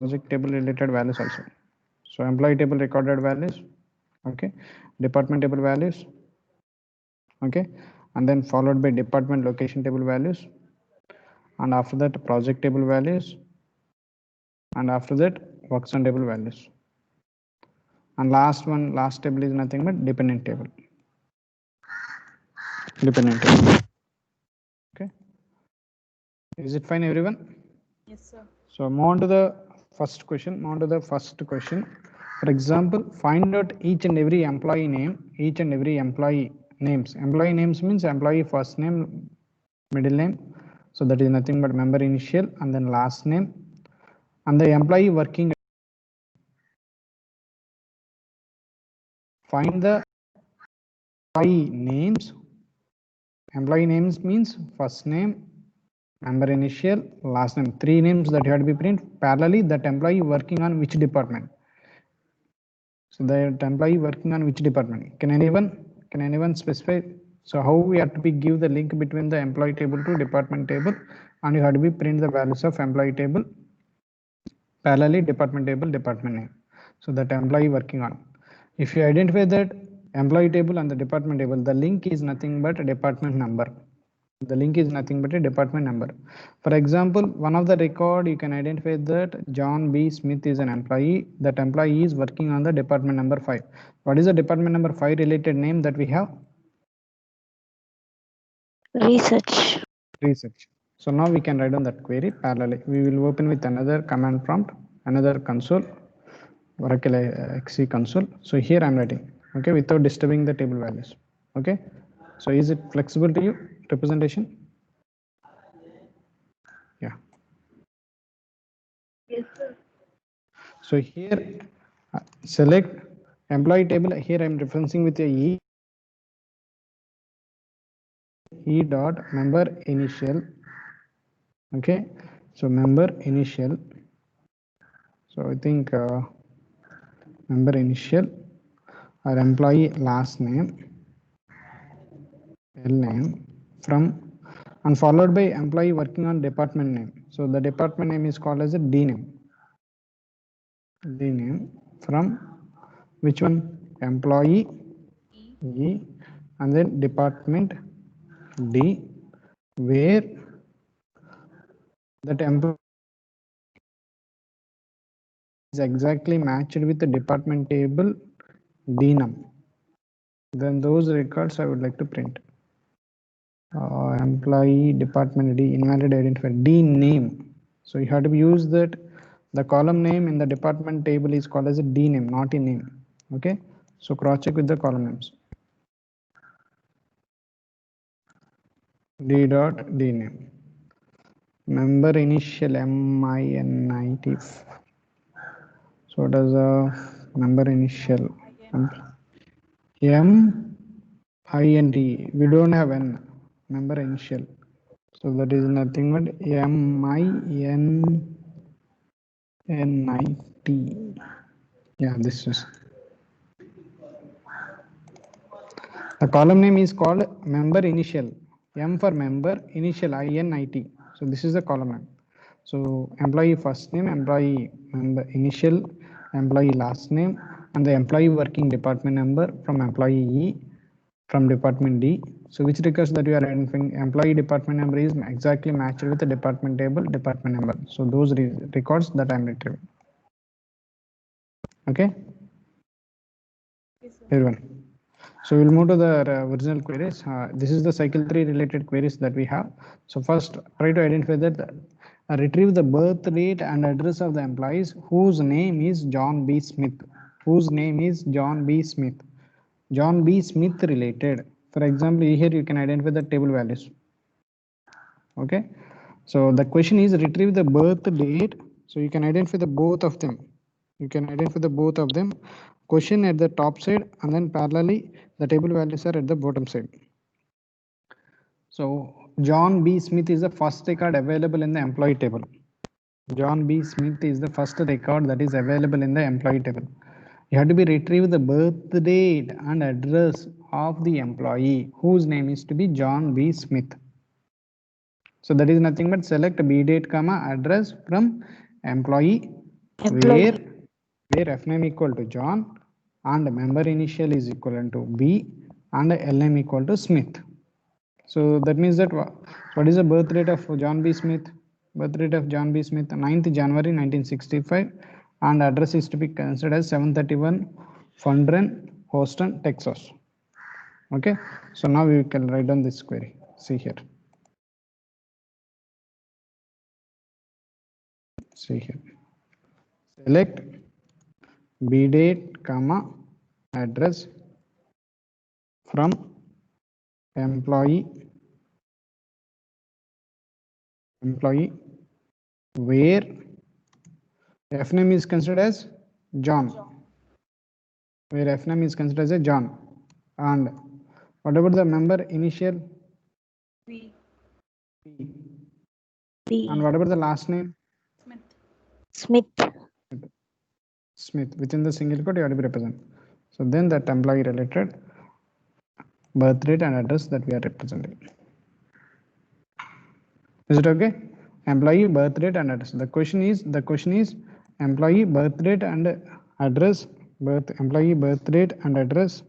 project table related values also. So employee table recorded values, okay, department table values, okay, and then followed by department location table values, and after that project table values, and after that works on table values, and last table is nothing but dependent table. Okay, is it fine, everyone? Yes, sir. So move on to the first question. For example, find out each and every employee name, each and every employee names. Employee names means employee first name, middle name. So that is nothing but member initial and then last name, and the employee working. Find the employee names. Employee names means first name, member initial, last name. Three names that you have to be print parallelly. That employee working on which department? So that employee working on which department? Can anyone specify? So how we have to be give the link between the employee table to department table, and you have to be print the values of employee table parallelly department table department name. So that employee working on. If you identify that employee table and the department table, the link is nothing but a department number. The link is nothing but a department number. For example, one of the record you can identify that John B. Smith is an employee. That employee is working on the department number 5. What is the department number 5 related name that we have? Research. Research. So now we can write down that query parallelly. We will open with another command prompt, another console, Oracle XE console. So here I am writing, okay, without disturbing the table values. Okay. So is it flexible to you, representation? Yeah. Yes, sir. So here select employee table. Here I am referencing with a E dot member initial. Okay. So member initial. So I think member initial or employee last name, L name from, and followed by employee working on department name. So the department name is called as a D name. D name from which one? Employee E, and then department D, where that employee is exactly matched with the department table D num. Then those records I would like to print. Employee department D invalid identifier D name. So you have to use that the column name in the department table is called as a D name, not a name. Okay. So cross check with the column names. D dot D name. Member initial MINIT. So what is a member initial? MINT. We don't have N member initial. So that is nothing but MINNIT. Yeah, this is the column name is called member initial. M for member, initial INIT. So this is the column name. So employee first name, employee member initial, employee last name, and the employee working department number from employee E, from department D. So which records that you are identifying? Employee department number is exactly matched with the department table department number. So those records that I am retrieving. Okay. Yes, sir. Everyone. So we'll move to the original queries. This is the cycle 3 related queries that we have. So first try to identify that retrieve the birth date and address of the employees whose name is John B. Smith. Whose name is John B. Smith. John B. Smith related. For example, here you can identify the table values. Okay. So the question is retrieve the birth date. So you can identify the both of them. You can identify the both of them. Question at the top side, and then parallelly the table values are at the bottom side. So John B. Smith is the first record available in the employee table. John B. Smith is the first record that is available in the employee table. You have to be retrieve the birth date and address of the employee whose name is to be John B. Smith. So that is nothing but select B date comma address from employee Employee. where F name equal to John and member initial is equivalent to B and L name equal to Smith. So that means that what is the birth rate of John B. Smith? Birth rate of John B. Smith, 9th January 1965, and address is to be considered as 731 Fundren, Houston, Texas. Okay, so now we can write down this query. See here. See here. Select B date, comma, address from employee where F name is considered as John, where F name is considered as a John, and what about the member initial B. B. and what about the last name Smith. Smith. Smith? Within the single quote you have to be represent. So then that employee related birth rate and address that we are representing. Is it okay? Employee birth rate and address. The question is employee birth rate and address, employee birth rate and address,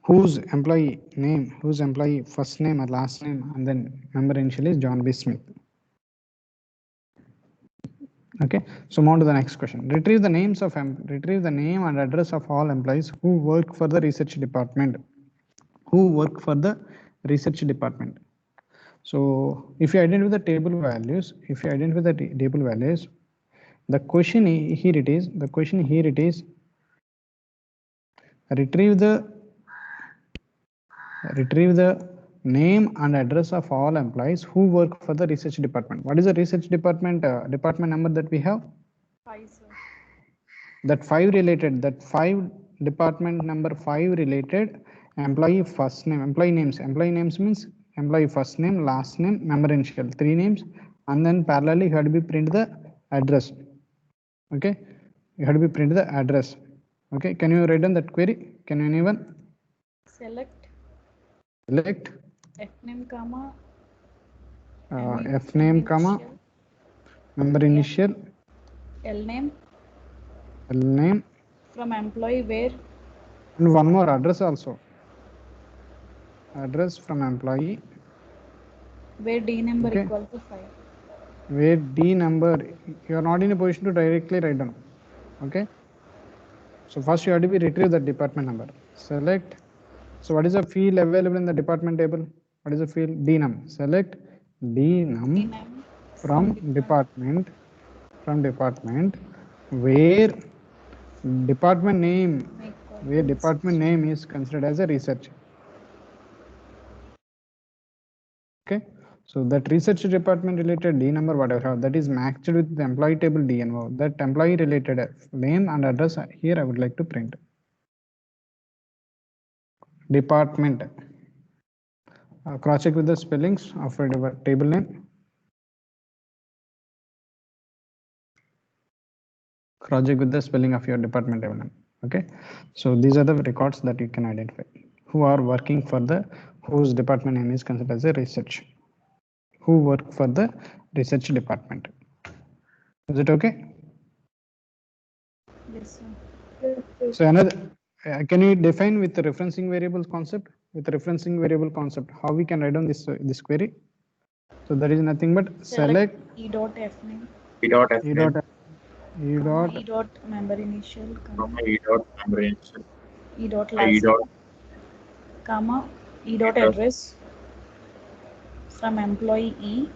whose employee name, whose employee first name or last name, and then member initial is John B. Smith. Okay, so move on to the next question. Retrieve the name and address of all employees who work for the research department. So if you identify the table values, the question here it is, retrieve the name and address of all employees who work for the research department. What is the research department department number that we have? 5, sir. That 5 department number 5 related employee first name, employee names means employee first name, last name, member initial, 3 names, and then parallelly you have to be print the address. Okay, you have to be print the address. Okay, can you write down that query? Can anyone? Select F name, comma, F name, comma, initial, member initial, L name L name, from employee where and one more address also. Address from employee where D number Okay. equal to 5. where D number, you are not in a position to directly write down. Okay, so first you have to be retrieve the department number. Select. So what is the field available in the department table? What is the field? DNum. Select D DNum name from department where department name is considered as a research. Okay, so that research department related D number whatever that is matched with the employee table DNO. That employee related name and address here I would like to print. Department. Cross check with the spellings of a table name. Cross check with the spelling of your department table name. Okay, so these are the records that you can identify who are working for the whose department name is considered as a research. Who work for the research department. Is it okay? Yes, sir. So another, can you define with the referencing variables concept? With the referencing variable concept, how we can write down this query? So there is nothing but select E dot F name, E dot E dot member initial, comma, E dot member initial, E dot E last, dot comma, E dot address from employee E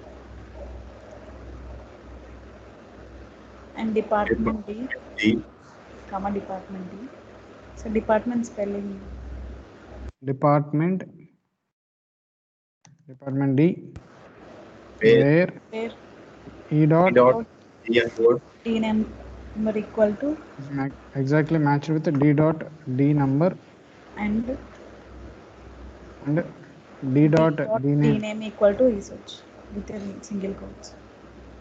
and department D, D, comma, department D. So department spelling department D where where where E dot D and word D number equal to is exactly matched with the D dot D number and and D dot D D name name equal to research within single quotes.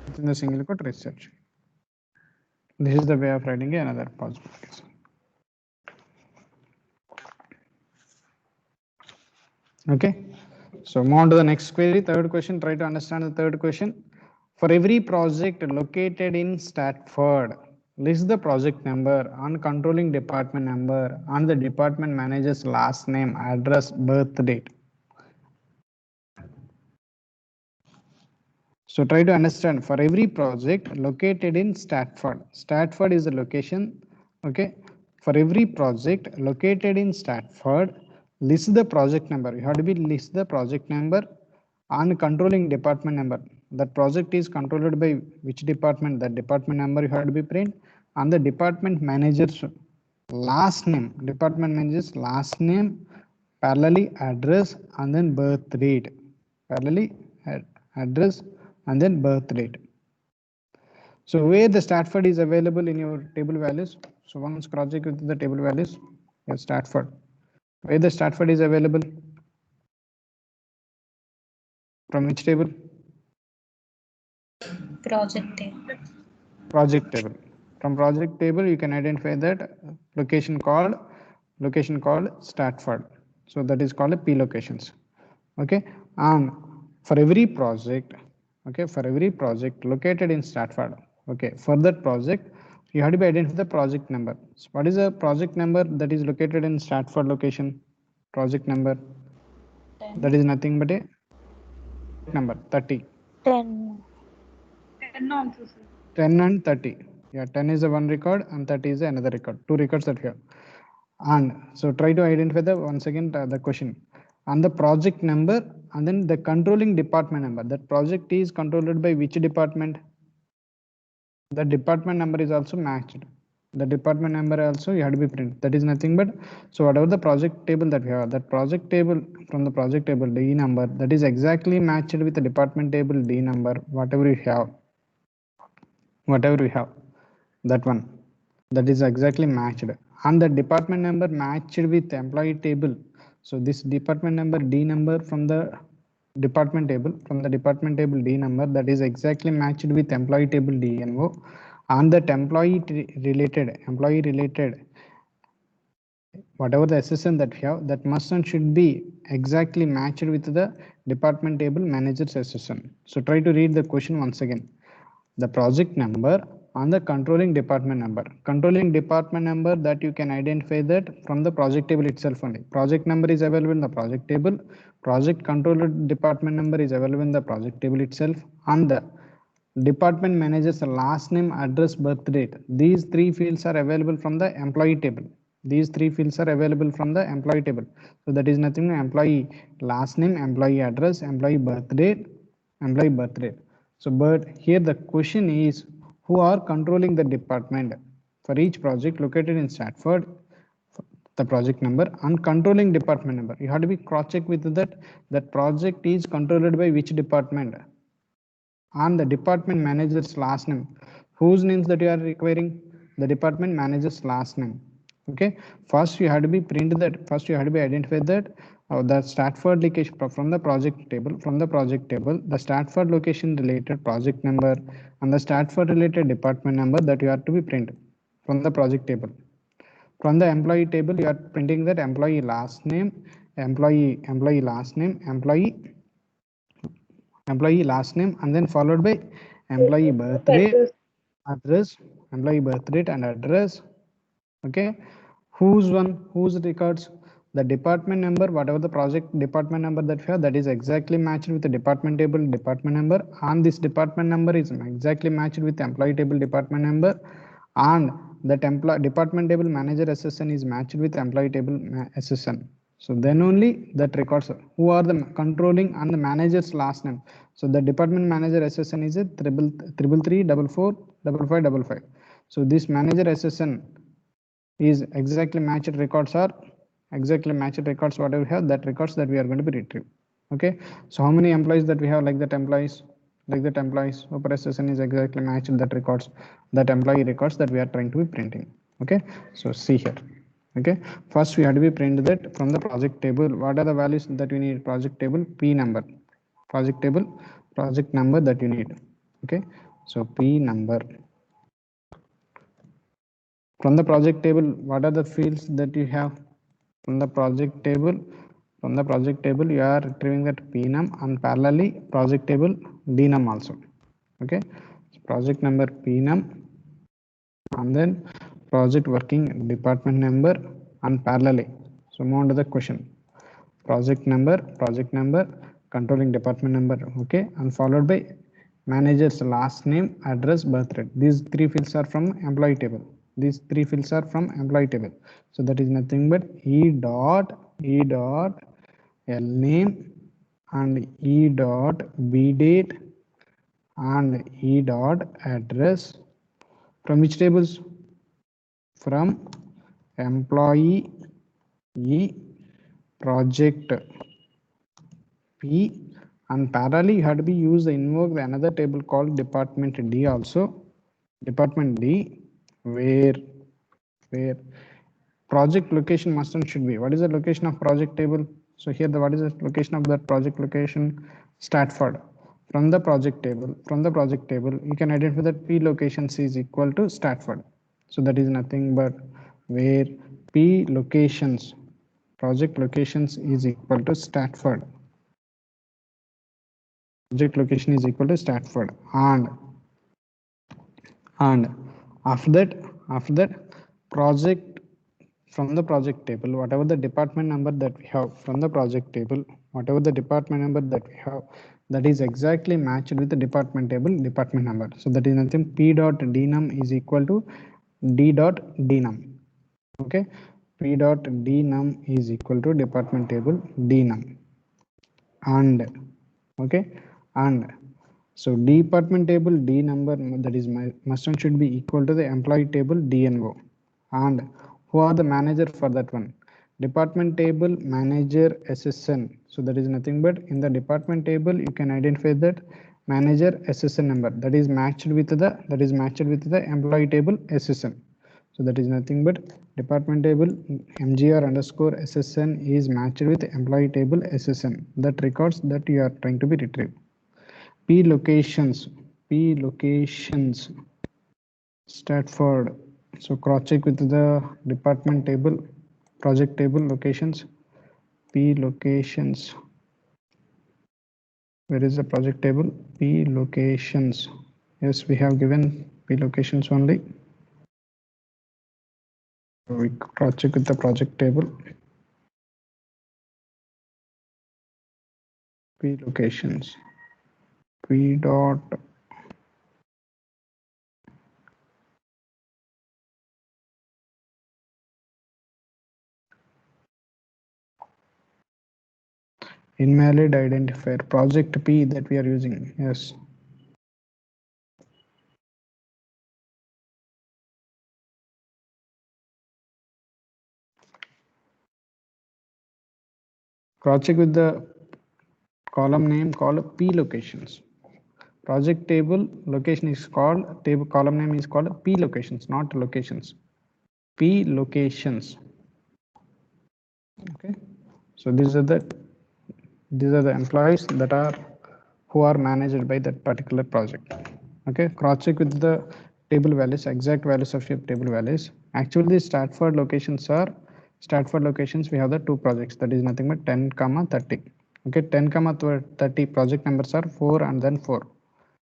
within the single quote research. This is the way of writing another possible case. Okay, so move on to the next query. Third question, try to understand the third question. For every project located in Stratford, list the project number and controlling department number and the department manager's last name, address, birth date. So try to understand, for every project located in Stratford. Stratford is the location, okay? For every project located in Stratford, list the project number. You have to be list the project number and controlling department number. That project is controlled by which department, that department number you have to be print, and the department manager's last name, department manager's last name, parallelly address, and then birth date. Parallelly address and then birth date. So where the Stratford is available in your table values. So once cross check with the table values, yes, Stratford. Where the Stratford is available? From which table? Project table. Project table. From project table, you can identify that location called Stratford. So that is called a P locations. Okay, and for every project, okay, for every project located in Stratford, okay, for that project, you have to be identify the project number. So what is the project number that is located in Stratford location? Project number, 10. that is nothing but a number 30. 10. 10 also, sir. 10 and 30. Yeah, 10 is the one record and 30 is another record. Two records that we have. And so try to identify the once again the question and the project number and then the controlling department number. That project is controlled by which department? The department number is also matched. The department number also you have to be print. That is nothing but, so whatever the project table that we have, that project table from the project table D number, that is exactly matched with the department table D number, whatever you have, that one, that is exactly matched, and the department number matched with employee table. So this department number D number from the department table, D number, that is exactly matched with employee table DNO, and that employee related whatever the SSN that we have, that must and should be exactly matched with the department table manager's SSN. So try to read the question once again. The project number and the controlling department number. Controlling department number, that you can identify that from the project table itself only. Project number is available in the project table. Project controller department number is available in the project table itself, and the department manager's last name, address, birth date. These three fields are available from the employee table. These three fields are available from the employee table. So that is nothing, employee last name, employee address, employee birth date, employee birth date. So but here the question is, who are controlling the department for each project located in Stratford? The project number and controlling department number. You have to be cross check with that project is controlled by which department, and the department manager's last name. Whose names that you are requiring? The department manager's last name. Okay, first you have to be print that, first you have to be identify that the Stratford location from the project table, the Stratford location related project number and the Stratford related department number that you have to be print from the project table. From the employee table, you are printing that employee last name, employee last name, employee last name, and then followed by employee birth rate, address, employee birth rate and address. Okay, whose records? The department number, whatever the project department number that we have, that is exactly matched with the department table department number, and this department number is exactly matched with the employee table department number, and that department table manager SSN is matched with employee table SSN. So then only that records who are the controlling and the manager's last name. So the department manager SSN is a 333445555. So this manager SSN is exactly matched records, are exactly matched records whatever we have, that records that we are going to be retrieved. Okay, so how many employees that we have, like that employees Super SSN is exactly matched that records, that employee records that we are trying to be printing. Okay, so see here. Okay, first we have to be print that from the project table. What are the values that we need? Project table P number, project table project number that you need. Okay, so P number. From the project table, what are the fields that you have? From the project table, you are retrieving that pnum and parallelly project table dnum also. Okay, so project number pnum, and then project working department number and parallelly. So move on to the question. Project number, controlling department number, okay, and followed by manager's last name, address, birth rate. These three fields are from employee table. These three fields are from employee table. So that is nothing but e dot l name and e dot b date and e dot address from which tables? From employee e, project P, and parallelly you have to be used invoke the another table called department D also. Department D where project location must and should be. What is the location of project table? So here the what is the location of that project location? Stratford. From the project table, you can identify that P locations is equal to Stratford. So that is nothing but where P locations, project locations is equal to Stratford. Project location is equal to Stratford, and after that project, from the project table whatever the department number that we have from the project table, whatever the department number that we have, that is exactly matched with the department table department number. So that is nothing, p dot dnum is equal to d dot dnum. Okay, p dot dnum is equal to department table dnum, and okay, and so department table D number, that is my must and should be equal to the employee table DNO. And who are the manager for that one? Department table manager SSN. So that is nothing but in the department table you can identify that manager SSN number that is matched with the employee table SSN. So that is nothing but department table MGR underscore SSN is matched with employee table SSN, that records that you are trying to be retrieved. P locations Stratford. So cross check with the department table, project table locations. P locations. Where is the project table? P locations. Yes, we have given P locations only. We cross check with the project table. P locations. P dot invalid identifier, project P that we are using. Yes. Cross check with the column name called P locations. Project table location is called, table column name is called P locations, not locations. P locations. Okay. So these are the employees that are who are managed by that particular project. Okay. Cross check with the table values, exact values of your table values. Actually, the Stratford locations we have the two projects, that is nothing but 10, 30. Okay, 10, 30 project numbers are 4 and then 4.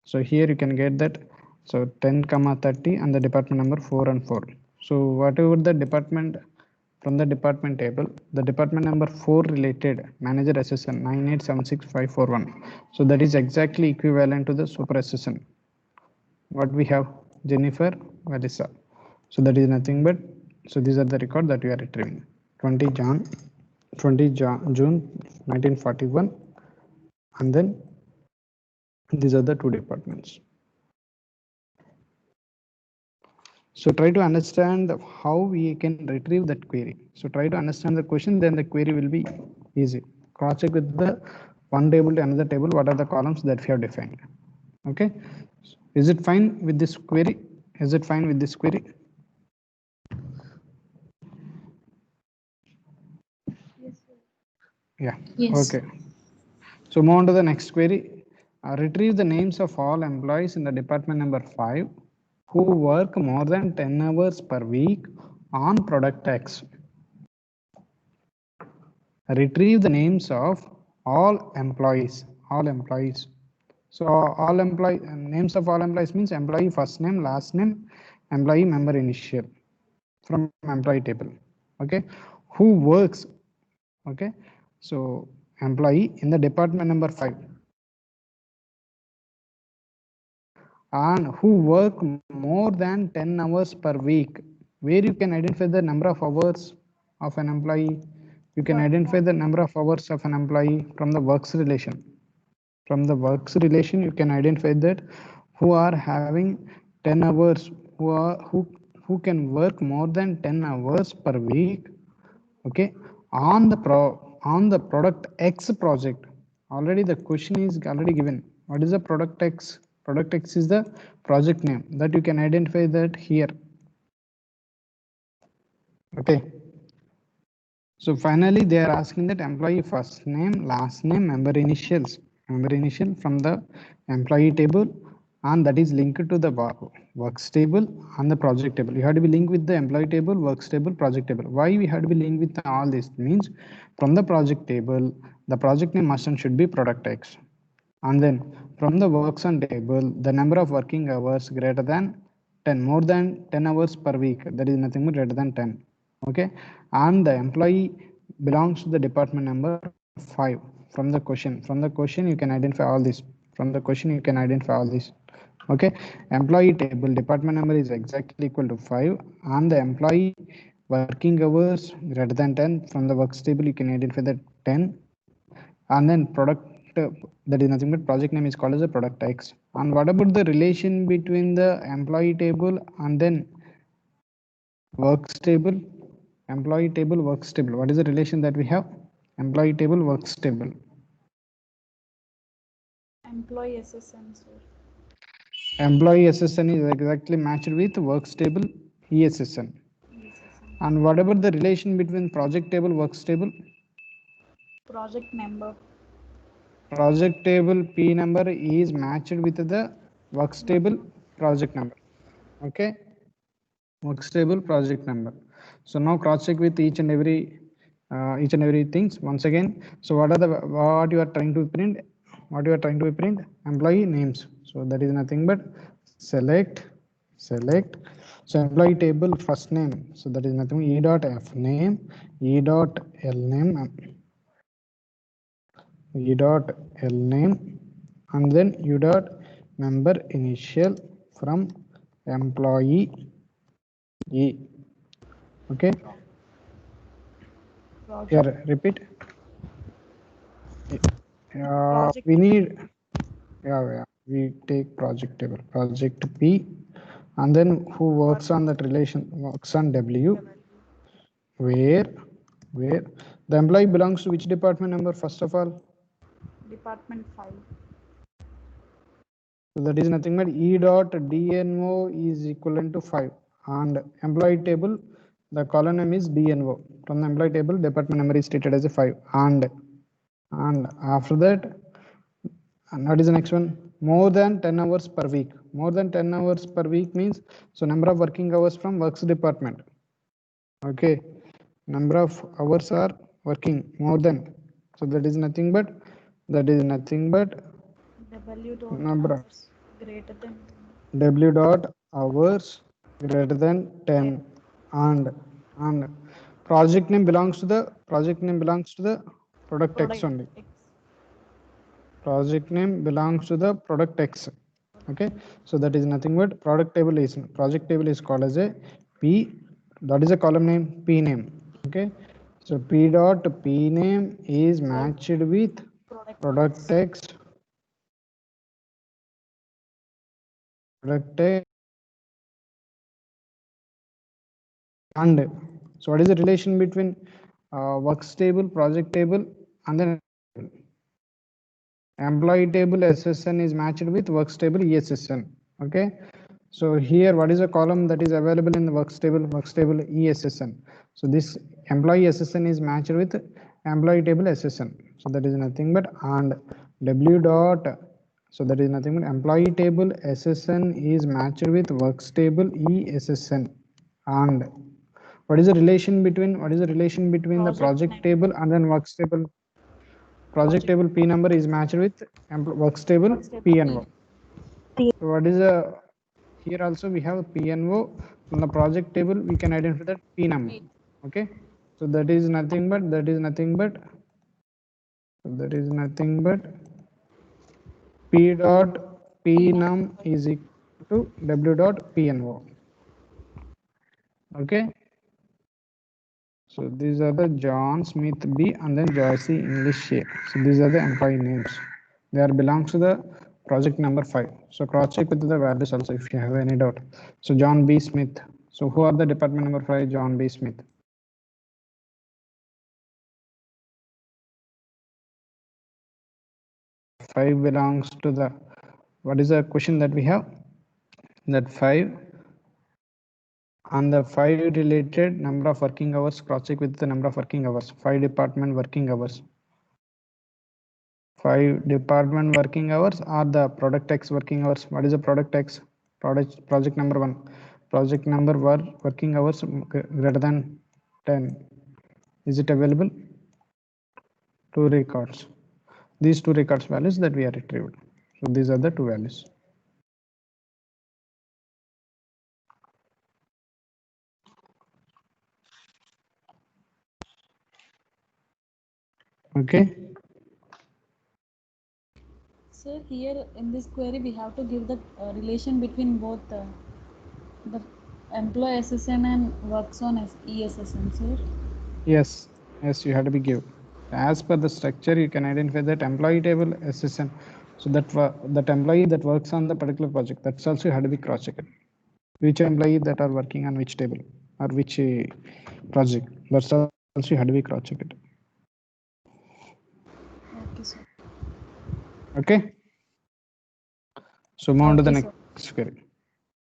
So here you can get that. So 10, 30 and the department number 4 and 4. So whatever the department from the department table, the department number 4 related manager SSN 9876541. So that is exactly equivalent to the super SSN. What we have? Jennifer Valisa. So that is nothing but, so these are the record that we are retrieving. 20 June 1941, and then these are the two departments. So try to understand how we can retrieve that query. So try to understand the question, then the query will be easy. Cross check with the one table to another table, what are the columns that we have defined. Okay, is it fine with this query? Is it fine with this query? Yeah. Yes. Okay. So move on to the next query. Retrieve the names of all employees in the department number 5 who work more than 10 hours per week on product X. Retrieve the names of all employees So all employee names of all employees means employee first name, last name, employee member initial from employee table. Okay, who works? Okay, so employee in the department number 5 and who work more than 10 hours per week, where you can identify the number of hours of an employee. You can identify the number of hours of an employee from the works relation. From the works relation, you can identify that who are having 10 hours, who can work more than 10 hours per week. Okay, on the product X project. Already the question is already given. What is the product X? Product X is the project name that you can identify that here. Okay, so finally they are asking that employee first name, last name, member initial from the employee table, and that is linked to the works table and the project table. You have to be linked with the employee table, works table, project table. Why we have to be linked with all this means from the project table, the project name must and should be product X. And then from the works on table, the number of working hours greater than 10, more than 10 hours per week, that is nothing but greater than 10. Okay, and the employee belongs to the department number 5 from the question. From the question you can identify all this. From the question you can identify all this. Okay, employee table department number is exactly equal to 5 and the employee working hours greater than 10. From the works table you can identify that 10, and then product that is nothing but project name is called as a product X. And what about the relation between the employee table and then works table? Employee table, works table, what is the relation that we have? Employee table, works table. Employee SSN, sir. Employee SSN is exactly matched with works table ESSN. SSN. And what about the relation between project table, works table? Project number. Project table P number is matched with the works table project number. Okay, works table project number. So now cross check with each and every things once again. So what you are trying to print? What you are trying to print? Employee names. So that is nothing but select. So employee table first name. So that is nothing e dot f name, e dot l name, e dot l name, and then u dot member initial from employee E. Okay, Project. here repeat. Project. We need, yeah, we take project table, project P, and then who works on that relation, works on W, where the employee belongs to which department number first of all? Department 5. So that is nothing but E dot DNO is equivalent to 5, and employee table, the column name is DNO. From the employee table, department number is stated as a 5, and after that, and what is the next one? More than 10 hours per week. More than 10 hours per week means, so number of working hours from works department. Okay, number of hours are working more than. So that is nothing but W dot number of hours greater than W dot hours greater than 10, and project name belongs to the product X only. X. Project name belongs to the product X. Okay, so that is nothing but project table is called as a P. That is a column name P name. Okay, so P dot P name is matched with product X. Product X. And so what is the relation between works table, project table, and then employee table SSN is matched with works table ESSN. Okay, so here what is the column that is available in the works table ESSN. So this employee SSN is matched with employee table SSN. So that is nothing but, and W dot, so that is nothing but employee table SSN is matched with works table ESSN. And what is the relation between the project table and then works table? project table P number is matched with works table PNO. So what is the, here also we have PNO. From the project table we can identify that P number. Okay, so that is nothing but P dot P num is equal to W dot PNO. Okay, so these are the John Smith B and then Joyce English A. So these are the employee names. They are belongs to the project number 5. So cross check with the values also if you have any doubt. So John B Smith. So who are the department number 5? John B Smith. Five belongs to the, what is the question that we have? That 5 and the 5 related number of working hours, cross check with the number of working hours. 5 department working hours. 5 department working hours are the product X working hours. What is the product X? Project number 1. Project number working hours greater than 10. Is it available? 2 records. These 2 records values that we are retrieved. So these are the 2 values. Okay. Sir, here in this query we have to give the relation between both the employee SSN and works on ESSN, sir. Yes, you have to be give. As per the structure, you can identify that employee table SSN. So that employee that works on the particular project, that's also had to be cross-checked. Which employee that are working on which table or which project, that's also had to be cross-checked. Okay, sir. Okay. So move on to the Okay, next query.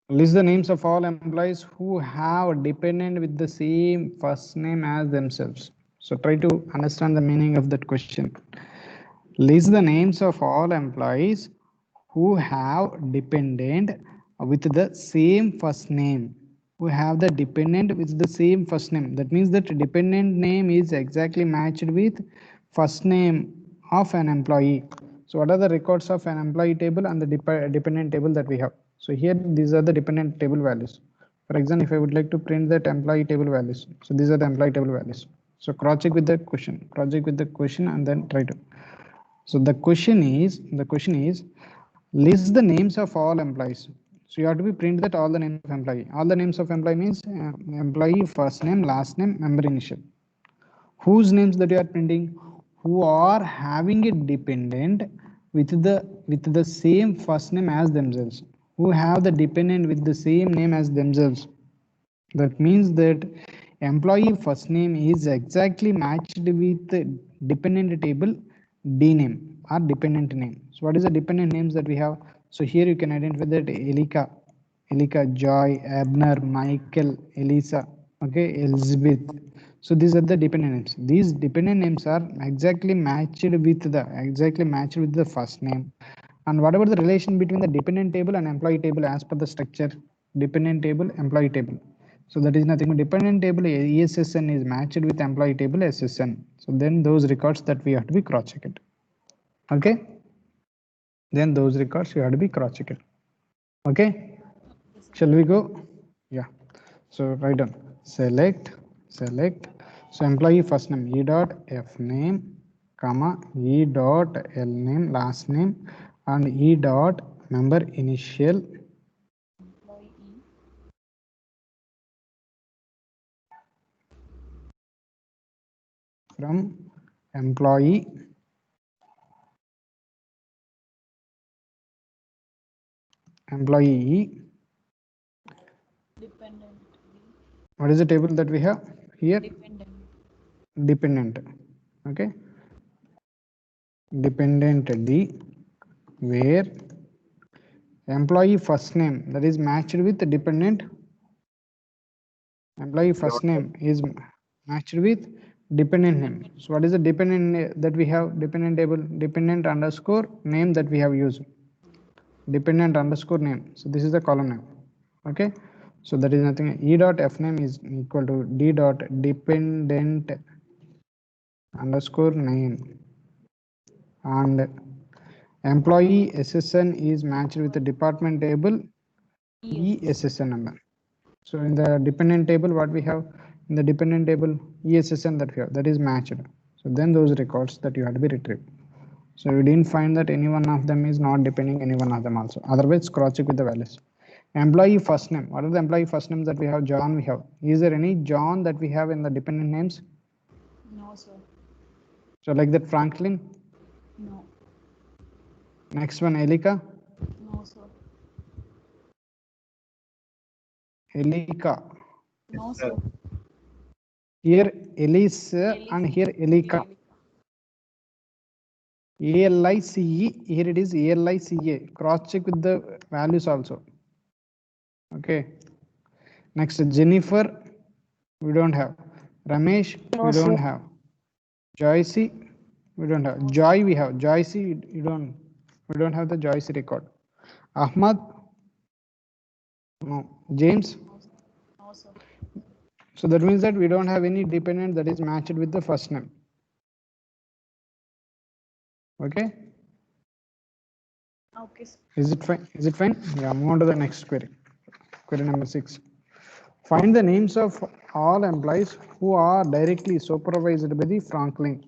List the names of all employees who have a dependent with the same first name as themselves. So try to understand the meaning of that question. List the names of all employees who have dependent with the same first name. Who have the dependent with the same first name. That means that dependent name is exactly matched with first name of an employee. So what are the records of an employee table and the dependent table that we have? So here these are the dependent table values. For example, if I would like to print that employee table values, so these are the employee table values. So cross check with the question, and then try to. So the question is list the names of all employees. So you have to be print that all the names of employee. All the names of employee means employee first name, last name, member initial. Whose names that you are printing? Who are having a dependent with the same first name as themselves. Who have the dependent with the same name as themselves. That means that employee first name is exactly matched with the dependent table D name or dependent name. So what is the dependent names that we have? So here you can identify that Elika, Joy, Abner, Michael, Elisa, okay, Elizabeth. So these are the dependent names. These dependent names are exactly matched with the first name. And what about the relation between the dependent table and employee table as per the structure? Dependent table, employee table. So that is nothing but dependent table ESSN is matched with employee table SSN. So then those records that we have to be cross-checked. Okay. Then those records you have to be cross-checked. Okay. Shall we go? Yeah. So write down select. So employee first name E dot F name, comma E dot L name last name, and E dot member initial. Employee E. From employee E. Dependent D. What is the table that we have here? Dependent. Okay. Dependent D, where employee first name that is matched with the dependent. Employee first name is matched with dependent name. So what is the dependent that we have? Dependent table, dependent underscore name that we have used. Dependent underscore name. So this is the column name. Okay. So that is nothing. E dot F name is equal to D dot dependent underscore name. and employee SSN is matched with the department table ESSN number. So in the dependent table, what we have in the dependent table ESSN that we have, that is matched. So then those records that you have to be retrieved. So we didn't find that any one of them is not depending any one of them also. Otherwise, cross check with the values. Employee first name. What are the employee first names that we have? John we have. Is there any John that we have in the dependent names? No, sir. So like that Franklin. No. Next one Elika. No, sir. Elika. No, Yes, sir. sir. Here Elisa and here Elika. ALICE, here it is ALICA. Cross check with the values also. Okay. Next Jennifer, we don't have. Ramesh, No, we don't sir. have. Joycey, we don't have. Joy, we have. Joycey, we don't have the Joycey record. Ahmad, no. James, No, sir. so that means that we don't have any dependent that is matched with the first name. Okay. Okay, sir. Is it fine? Is it fine? Yeah, move on to the next query. Query number 6. Find the names of all employees who are directly supervised by the Franklin.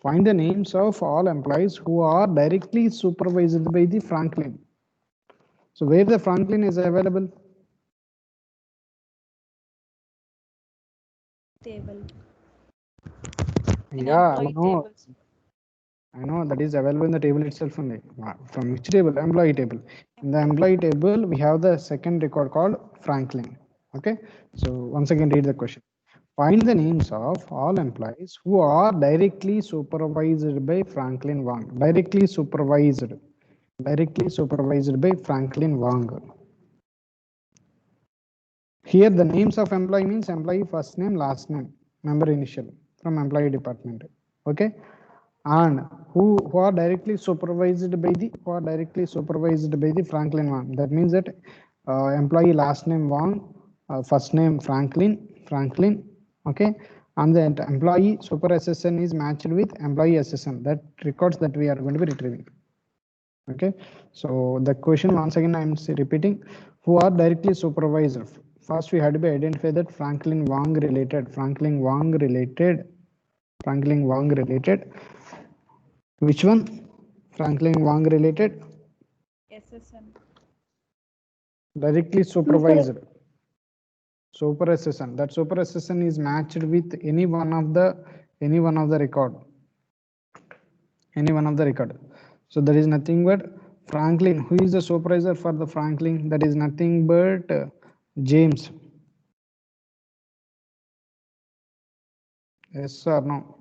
Find the names of all employees who are directly supervised by the Franklin. So where the Franklin is available? Table. In Yeah, employee no. tables. I know that is available in the table itself only. From which table? Employee table. In the employee table, we have the second record called Franklin. Okay. So once again, read the question. Find the names of all employees who are directly supervised by Franklin Wang. Directly supervised by Franklin Wang. Here the names of employee means employee first name, last name, member initial from employee department. Okay. And who are directly supervised by the Franklin Wang. That means that employee last name Wang, first name Franklin, okay, and the employee super SSN is matched with employee SSN. That records that we are going to be retrieving. Okay, so the question once again I am repeating: who are directly supervised? First, we had to be identify that Franklin Wang related. Which one? Franklin Wang related? SSN. Directly supervised. Super SSN. That super SSN is matched with any one of the record. So there is nothing but Franklin. Who is the supervisor for the Franklin? That is nothing but James. Yes or no?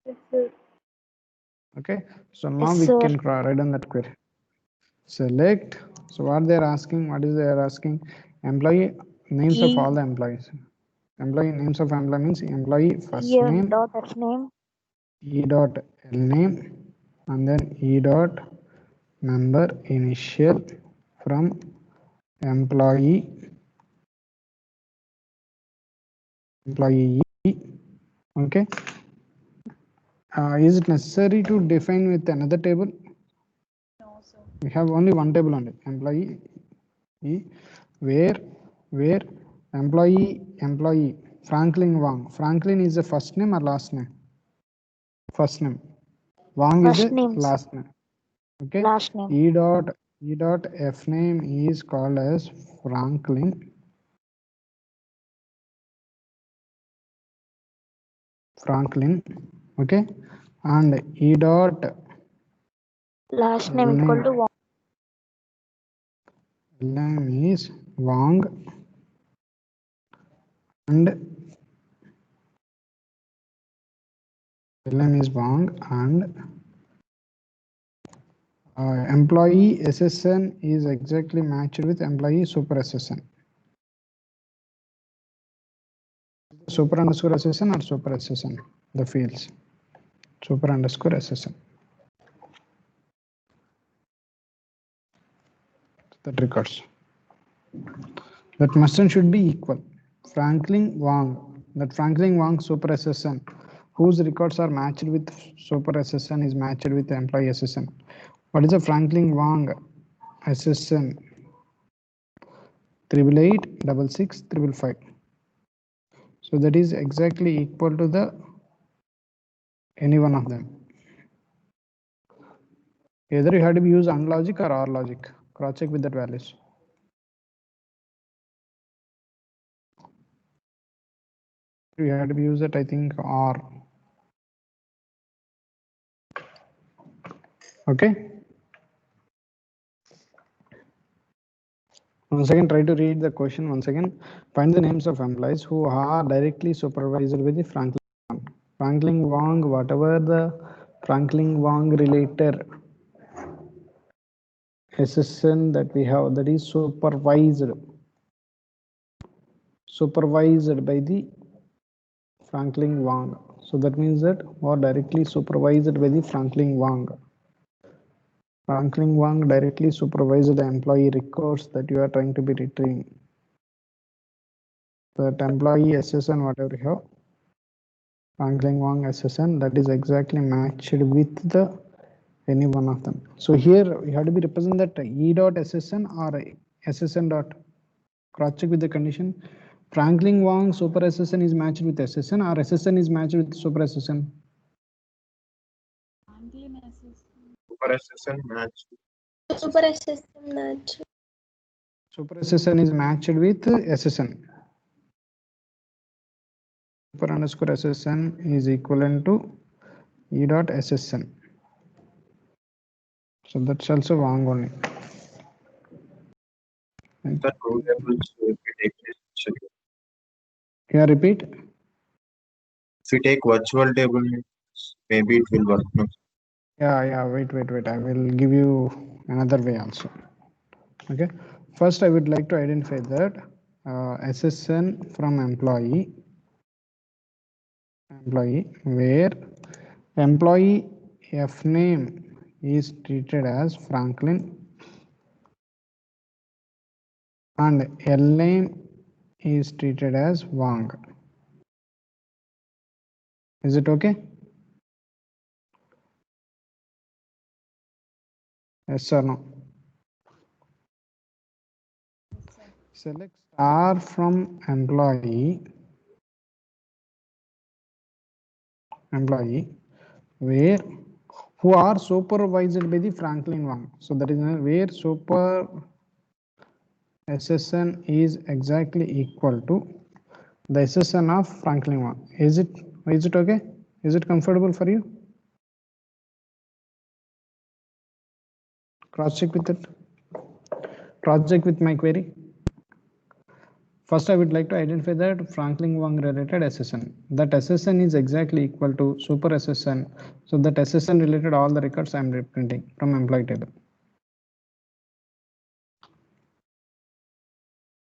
Yes, sir. Okay. So now Yes, we sir. can write on that query. Select. So what they are asking? What is they are asking? Employee names of all the employees. Employee names of employee means employee first name, Dot F name. E dot L name, and then E dot member initial from employee okay. Is it necessary to define with another table? No, sir. We have only one table on it, employee where employee Franklin Wang. Franklin is the first name or last name? First name. Wang is First the name. last name. Okay. Last name. E dot F name is called as Franklin. Okay, and E dot Last name equal to Wang. name is Wang, and name is Wang, and employee SSN is exactly matched with employee super SSN. Super underscore SSN or super SSN, the fields. Super underscore SSN. That records. That must and should be equal. Franklin Wang, that Franklin Wang super SSN whose records are matched with super SSN is matched with employee SSN. What is the Franklin Wang SSN? 888 So that is exactly equal to the any one of them. Either you have to use AND logic or OR logic. Cross check with that values. You have to use it, I think, OR. Okay. Once again, try to read the question once again. Find the names of employees who are directly supervised with the Franklin Wang. Franklin Wang, whatever the Franklin Wang related SSN that we have, that is supervised by the Franklin Wang. So that means that or directly supervised by the Franklin Wang. Franklin Wang directly supervises the employee records that you are trying to be retrieving. That employee SSN, whatever you have, Franklin Wang SSN, that is exactly matched with the any one of them. So here you have to be represent that E dot SSN or SSN dot. Cross check with the condition. Franklin Wang super SSN is matched with SSN or SSN is matched with super SSN. Franklin SSN. Super SSN match. Super SSN match. Super SSN is matched with SSN. Super underscore SSN is equivalent to E dot SSN. So that's also Wang only. The two tables will be taken. Yeah, repeat. If we take virtual table, maybe it will work. No? Yeah, wait. I will give you another way also. Okay. First, I would like to identify that SSN from employee where employee F name is treated as Franklin and L name is treated as Wang. Is it okay? Yes or no? Select star from employee where who are supervised by the Franklin Wang. So that is where super SSN is exactly equal to the SSN of Franklin Wang. Is it okay? Is it comfortable for you? Cross check with it. Cross check with my query. First, I would like to identify that Franklin Wang related SSN. That SSN is exactly equal to super SSN. So that SSN related all the records I am reprinting from employee table.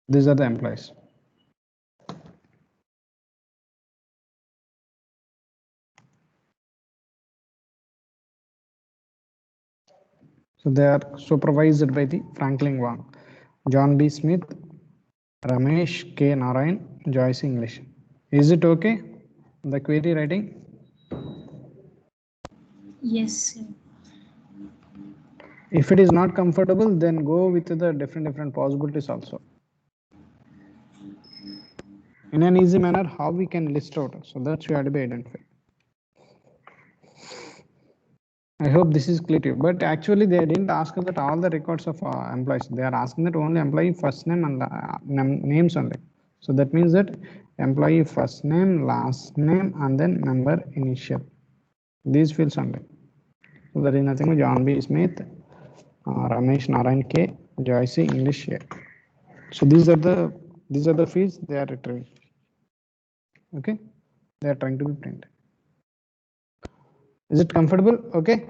These are the employees. So they are supervised by the Franklin Wang. John B. Smith, Ramesh K. Narayan, Joyce English. Is it okay? The query writing? Yes, sir. If it is not comfortable, then go with the different possibilities also. In an easy manner, how we can list out. So that's you have to be identified. I hope this is clear to you. But actually, they didn't ask that all the records of employees. They are asking that only employee first name and names only. So that means that employee first name, last name, and then member initial. These fields only. So there is nothing. John B. Smith, Ramesh Narayan K, Joyce English here. So these are the fields they are retrieving. Okay, they are trying to be printed. Is it comfortable? Okay.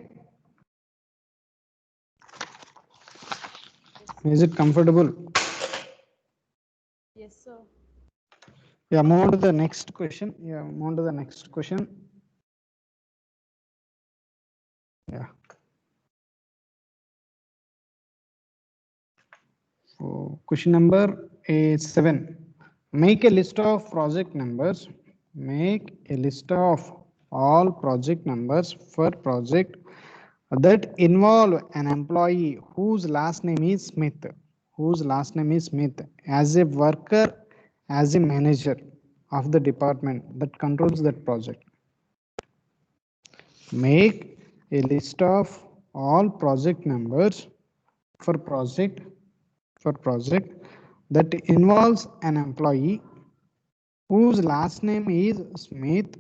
Is it comfortable? Yes, sir. Yeah, move on to the next question. Yeah. So question number 7. Make a list of project numbers. Make a list of all project numbers for project that involve an employee whose last name is Smith, as a worker, as a manager of the department that controls that project. Make a list of all project numbers for project that involves an employee whose last name is Smith,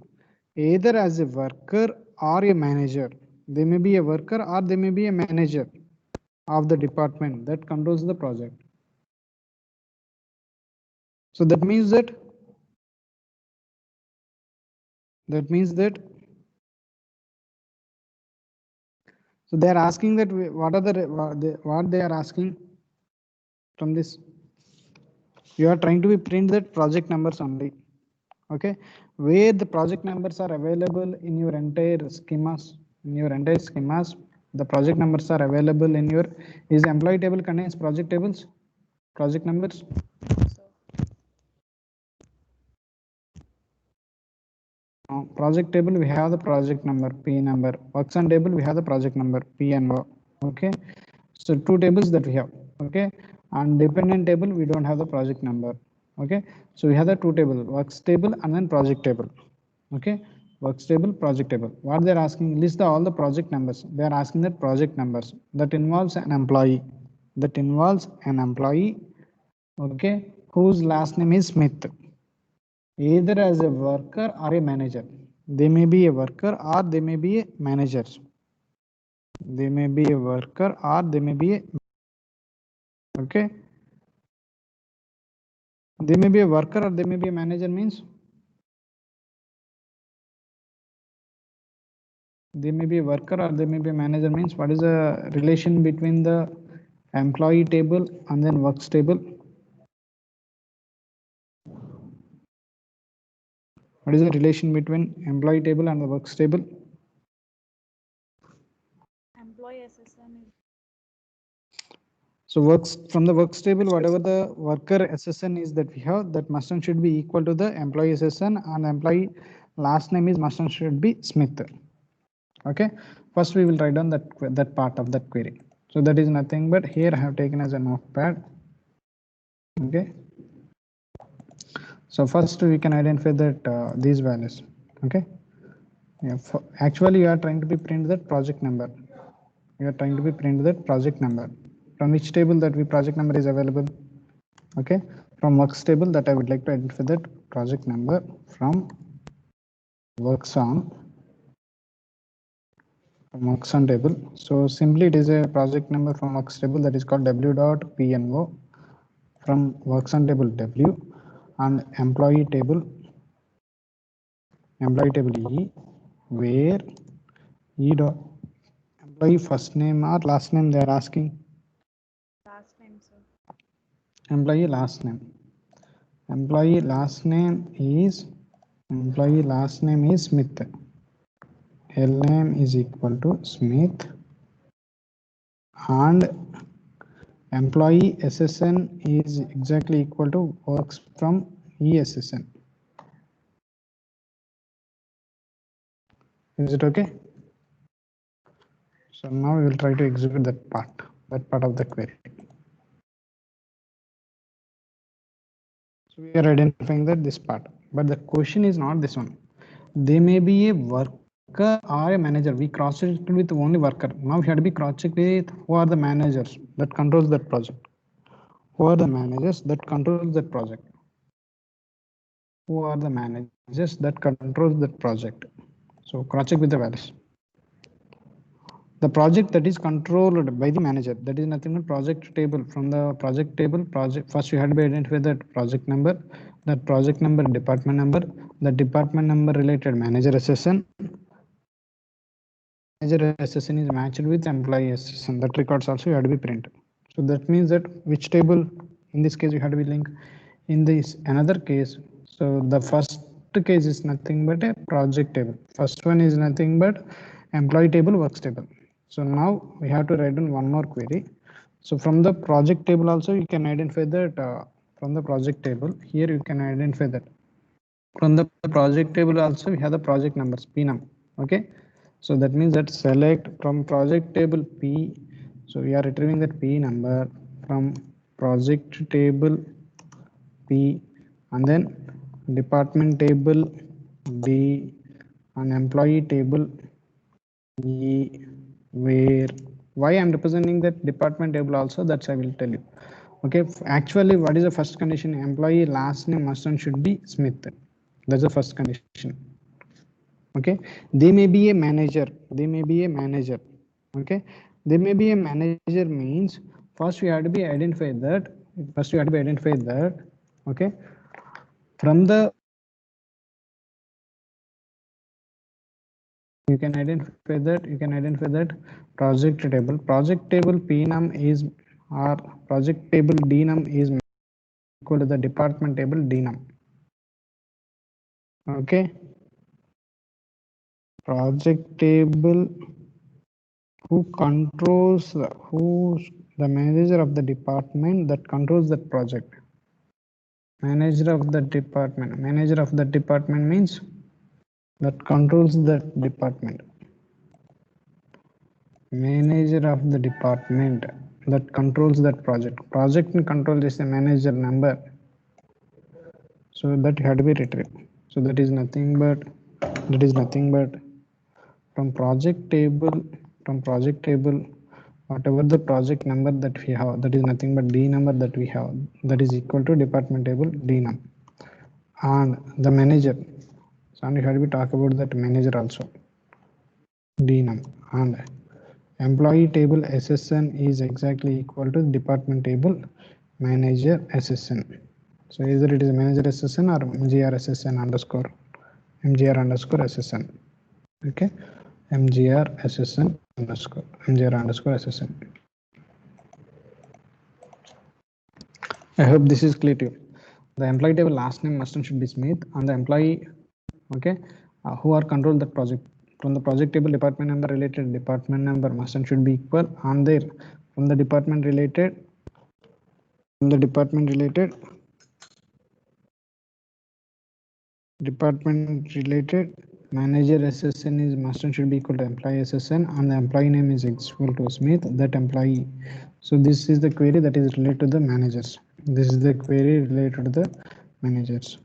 either as a worker or a manager. They may be a worker or they may be a manager of the department that controls the project. So that means that so they are asking that what they are asking from this. You are trying to be print that project numbers only. Okay, where the project numbers are available in your entire schemas, the project numbers are available in your, is employee table contains project tables, project numbers. Project table we have the project number P number, works on table we have the project number P and O. Okay, so two tables that we have. Okay, and dependent table we don't have the project number. Okay, so we have the two table, works table and then project table. Okay, works table, project table. What they're asking, list all the project numbers. They are asking that project numbers that involves an employee, okay, whose last name is Smith, either as a worker or a manager. They may be a worker or they may be a manager. They may be a worker or they may be a, okay. They may be a worker or they may be a manager means they may be a worker or they may be a manager means what is the relation between the employee table and then works table? What is the relation between employee table and the works table? Employee SSN is So works from the works table, whatever the worker SSN is that we have, that must and should be equal to the employee SSN, and employee last name is must and should be Smith. Okay, first we will write down that part of that query. So that is nothing but here I have taken as a notepad. Okay, so first we can identify that these values. Okay, yeah, actually you are trying to be print that project number. You are trying to be print that project number. From which table that we project number is available? Okay, from works table that I would like to identify that project number from works on table. So simply it is a project number from works table that is called w.pno from works on table w, and employee table E, where E dot employee first name or last name they are asking. last name, sir. Employee last name. Employee last name is Smith. L name is equal to Smith, and employee SSN is exactly equal to works from ESSN. Is it okay? So now we will try to execute that part of the query. So we are identifying that this part, but the question is not this one. They may be a worker or a manager. We cross-checked with only worker. Now we have to be cross-checked with who are the managers that controls that project. Who are the managers that controls that project? Who are the managers that controls that project? So cross-check with the values. The project that is controlled by the manager, that is nothing but project table. From the project table, first you have to be identify that project number, department number, the department number related manager SSN. Manager SSN is matched with employee SSN. That records also you have to be printed. So that means that which table, in this case you have to be linked. In this another case, so the first case is nothing but a project table. First one is nothing but employee table, works table. So now we have to write down one more query. So from the project table also you can identify that from the project table here you can identify that From the project table also we have the project numbers pnum. Okay, so that means that select from project table P. So we are retrieving that P number from project table P, and then department table D, and employee table E, where why I'm representing that department table also, that's I will tell you. Okay, actually what is the first condition? Employee last name must and should be Smith. That's the first condition. Okay, they may be a manager, they may be a manager. Okay, they may be a manager means first we have to be identify that, okay, from the you can identify that project table pnum is, or project table dnum is equal to the department table dnum. Okay, project table who controls who's the manager of the department that controls that project. Manager of the department means that controls that department. Manager of the department that controls that project and control is the manager number, so that had to be retrieved. So that is nothing but from project table whatever the project number that we have, that is nothing but d number that we have, that is equal to department table d num, and the manager, so we had to talk about that manager also d num, and employee table SSN is exactly equal to department table manager SSN. So either it is manager SSN or MGR SSN underscore SSN. Okay, MGR underscore SSN. I hope this is clear to you. The employee table last name must and should be Smith, and the employee, okay, who are control that project. From the project table department number related department number must and should be equal, and there from the department related department manager SSN is must and should be equal to employee SSN, and the employee name is equal to Smith, that employee. So this is the query that is related to the managers. This is the query related to the managers.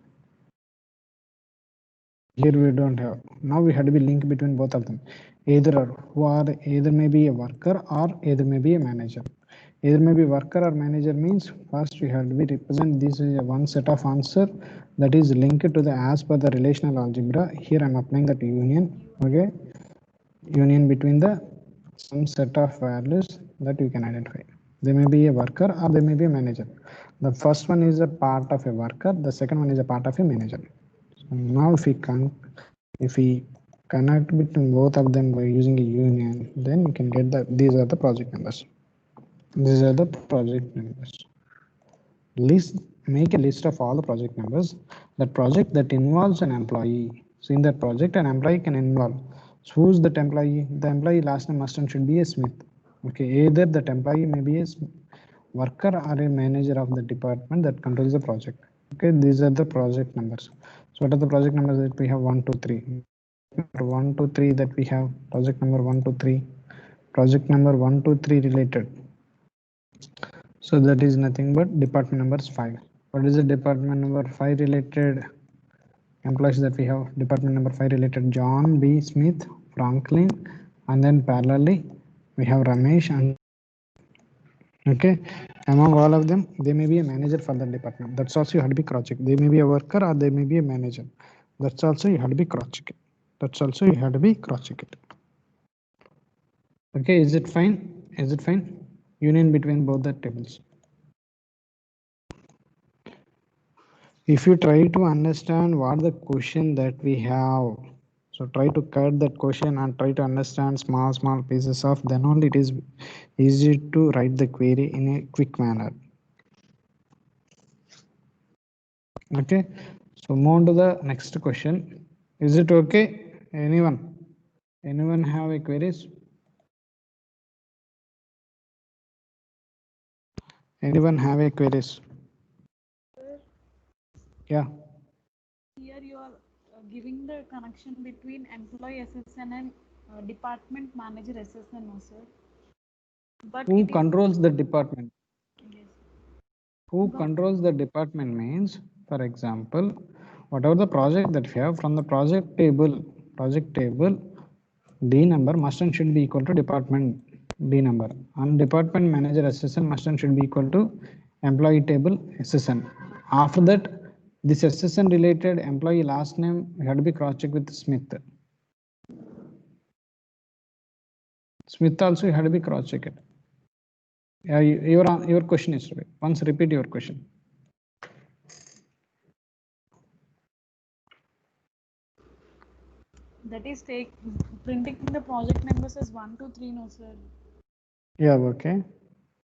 Here we don't have. Now we had to be linked between both of them. Either or, who are either may be a worker or either may be a manager. Either may be worker or manager means first we have to be represent this is a one set of answer that is linked to the as per the relational algebra. Here I'm applying that union. Okay, union between the some set of values that you can identify. They may be a worker or they may be a manager. The first one is a part of a worker. The second one is a part of a manager. Now if we connect between both of them by using a union, then you can get that these are the project numbers. These are the project numbers. Make a list of all the project numbers. That project that involves an employee. So in that project, an employee can involve. So who's that employee? The employee last name must and should be a Smith. Okay, either that employee may be a worker or a manager of the department that controls the project. Okay, these are the project numbers. So what are the project numbers that we have? 1, 2, 3. 1, 2, 3 that we have. Project number 1, 2, 3. Project number 1, 2, 3 related. So that is nothing but department numbers 5. What is the department number 5 related employees that we have? Department number 5 related John B. Smith, Franklin, and then parallelly we have Ramesh, and okay, among all of them they may be a manager for the department. That's also you have to be cross check. They may be a worker or they may be a manager. That's also you have to be cross check. Okay, is it fine? Union between both the tables. If you try to understand what the question that we have, so try to cut that question and try to understand small pieces of, then only it is easy to write the query in a quick manner. Okay, so move on to the next question. Is it okay? Anyone have a queries? Anyone have a queries? Yeah. Here you are giving the connection between employee SSN and department manager SSN, no, sir. But Who it is controls the department? yes. Who But controls the department means, for example, whatever the project that we have from the project table, D number must and should be equal to department D number, and department manager SSN must and should be equal to employee table SSN. After that, this SSN related employee last name had to be cross checked with Smith. Smith also had to be cross checked. Yeah, your question is right. Once repeat your question. that is printing the project numbers as 1 to 3, no, sir. Yeah, okay.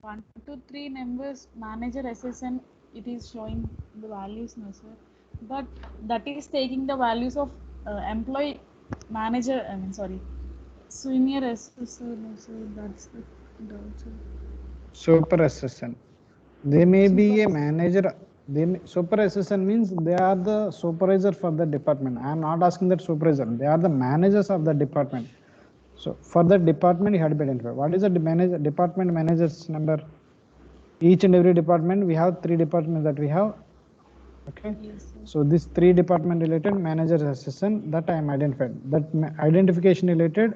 1 to 3 numbers manager SSN, it is showing the values, no, sir. But that is taking the values of employee manager, I mean, sorry, senior SSN, no, sir. That's the doubt, sir. Super assistant. They may be Super a manager. Super assistant means they are the supervisor for the department. I am not asking that supervisor. They are the managers of the department. So for the department, you have to be identified. What is the department manager's number? Each and every department, we have 3 departments that we have. Okay. Yes, sir. So this 3 department related manager assistant that I am identified. That identification related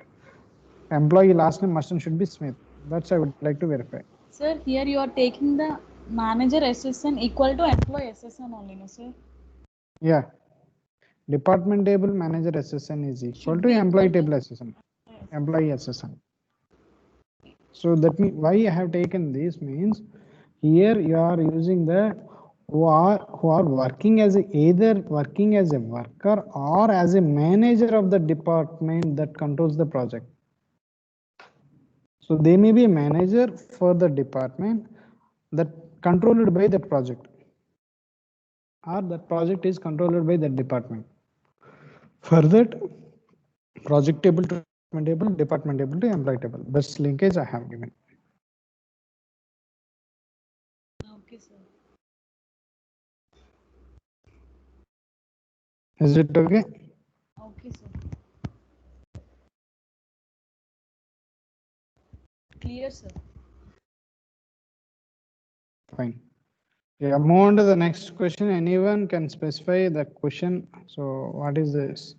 employee last name must and should be Smith. That's I would like to verify. Sir, here you are taking the manager SSN equal to employee SSN only, no, sir? Yeah. Department table manager SSN is equal Should to be employee equal to- table SSN. Yes. Employee SSN. So that means why I have taken this means here you are using the who are working as either working as a worker or as a manager of the department that controls the project. So they may be a manager for the department that controlled by that project, or that project is controlled by that department. For that, project table to department table to employee table. That's linkage I have given. Okay, sir. Is it okay? Okay, sir. Clear, sir. Fine. Yeah, move on to the next question. Anyone can specify the question. So what is this?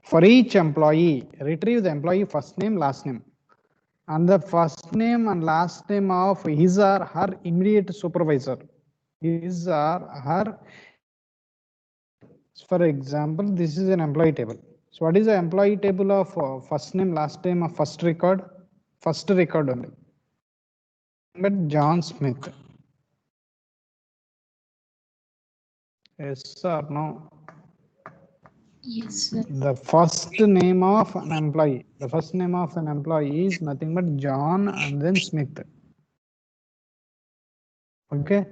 For each employee, retrieve the employee first name, last name, and the first name and last name of his or her immediate supervisor. His or her. For example, this is an employee table. So what is the employee table of first name, last name of first record? First record only. But John Smith. Yes or no? Yes, sir. The first name of an employee. The first name of an employee is nothing but John and then Smith. Okay.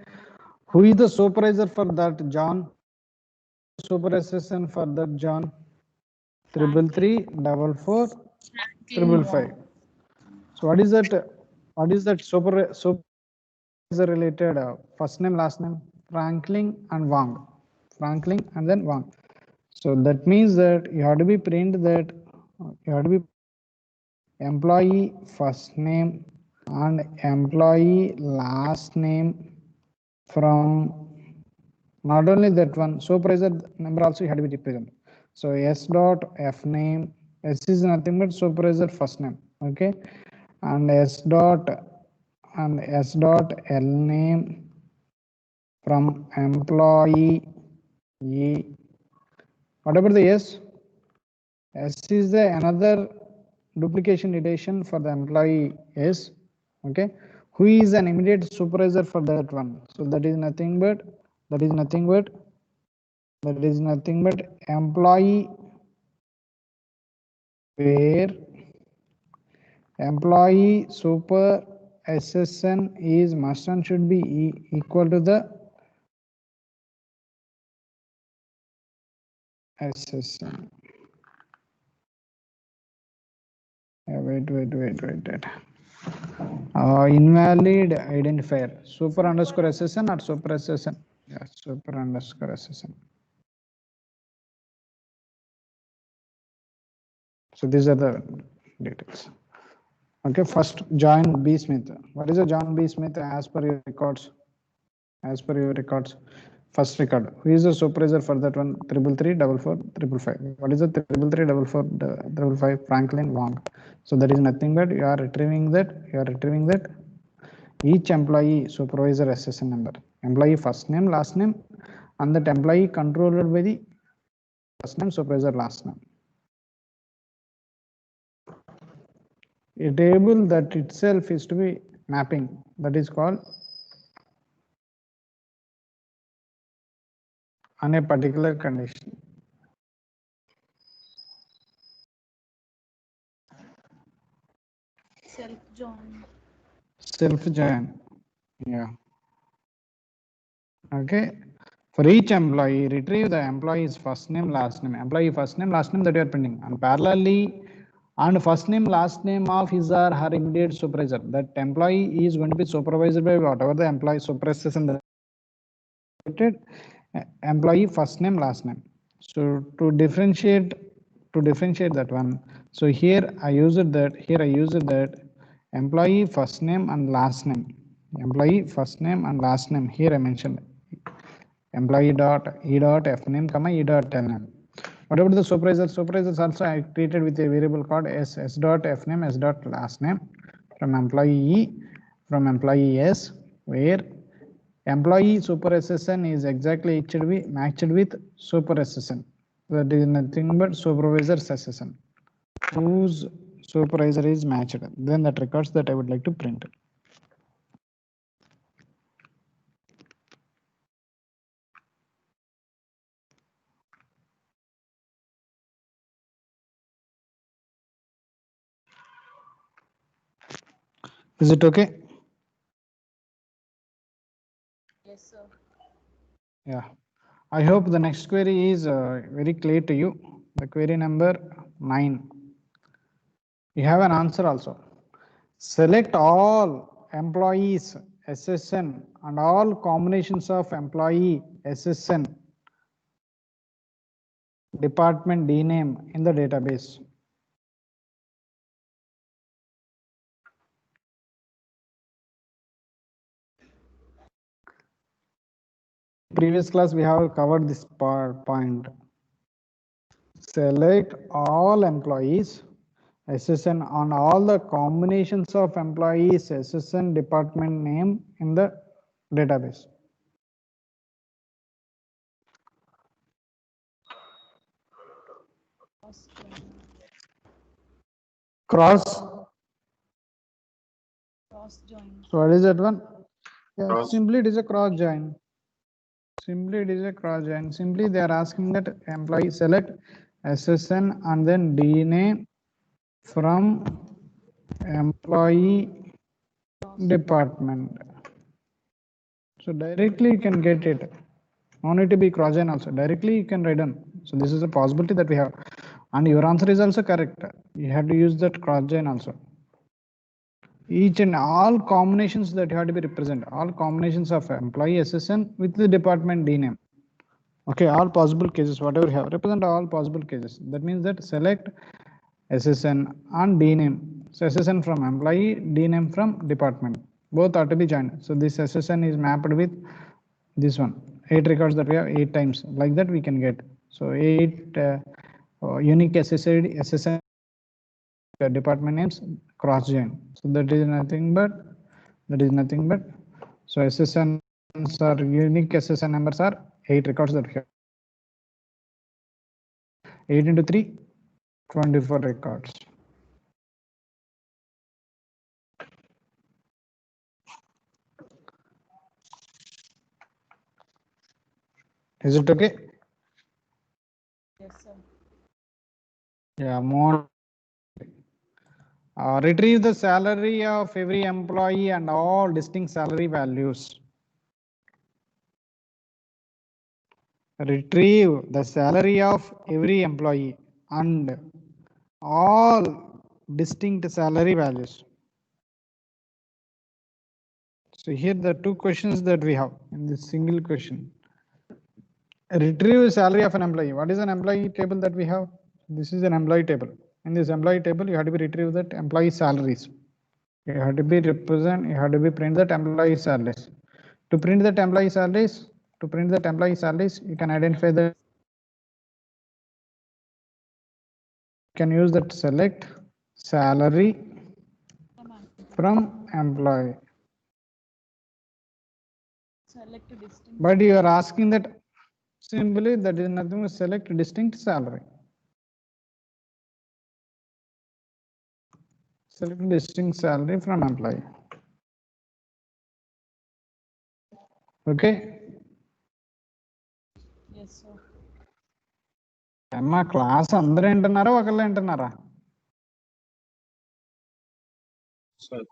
Who is the supervisor for that John? Super assistant for that John? 333 445. So what is that? What is that supervisor related first name, last name? Franklin and Wang. Franklin and then Wang. So that means that you have to be print that you have to be employee first name and employee last name from not only that one supervisor number also had to be represented. So S dot F name, S is nothing but supervisor first name, okay, and S dot L name from employee E. Whatever the S is the another duplication edition for the employee S, okay, who is an immediate supervisor for that one. So that is nothing but employee where employee super SSN is must and should be equal to the SSN. Wait. Invalid identifier. Super underscore SSN or super SSN? Yeah, super underscore SSN. So these are the details. Okay, first John B. Smith. What is a John B. Smith as per your records? As per your records, first record. Who is the supervisor for that one? 333 What is the 333 Franklin Wong. So that is nothing but you are retrieving that. You are retrieving that. Each employee supervisor SSN number. Employee first name, last name, and that employee controlled by the first name, supervisor last name. A table that itself is to be mapping, that is called on a particular condition. Self join. Self join. Yeah. Okay. For each employee, retrieve the employee's first name, last name. Employee first name, last name that you are printing. And parallelly, and first name, last name of his or her immediate supervisor. That employee is going to be supervised by whatever the employee supervisors in the employee first name, last name. So to differentiate that one. So here I used that employee first name and last name. Employee first name and last name. Here I mentioned employee dot e dot f name comma e dot l name. What about the supervisor? Supervisors also I created with a variable called s dot f name s dot last name from employee E from employee S, where employee super SSN is exactly it should be matched with super SSN. That is nothing but supervisor's SSN whose supervisor is matched. Then that records that I would like to print. Is it okay? Yes, sir. Yeah. I hope the next query is very clear to you. The query number 9. You have an answer also. Select all employees SSN and all combinations of employee SSN department DNAME in the database. Previous class we have covered this point. Select all employees SSN on all the combinations of employees SSN department name in the database. Cross Cross. join. Cross join. So what is that one? Yeah, Cross. simply it is a cross join. Simply it is a cross join. Simply they are asking that employee select SSN and then DNAME from employee department. So directly you can get it. No need to be cross join also. Directly you can write down. So this is a possibility that we have. And your answer is also correct. You have to use that cross join also. Each and all combinations that you have to be represent. All combinations of employee SSN with the department DNAME. Okay, all possible cases, whatever you have, represent all possible cases. That means that select SSN and DNAME. So SSN from employee, DNAME from department. Both are to be joined. So this SSN is mapped with this one. 8 records that we have 8 times. Like that we can get. So 8 unique SSN department names cross join. So that is nothing but so SSNs are unique SSN numbers are 8 records that we have. 8 into 3, 24 records. Is it okay? Yes, sir. Yeah, more. Retrieve the salary of every employee and all distinct salary values. Retrieve the salary of every employee and all distinct salary values. So here the 2 questions that we have in this single question. Retrieve salary of an employee. What is an employee table that we have? This is an employee table. in this employee table, you have to be retrieve that employee salaries. You have to be represent, you have to be print that employee salaries. To print that employee salaries, you can identify the, you can use that select salary from employee. Select distinct. But you are asking that simply that is nothing but select distinct salary. Select distinct salary from employee. Okay. Yes, sir. అమ్మా class అందరూ వింటున్నారా ఒకళ్ళు వింటున్నారా? Sir,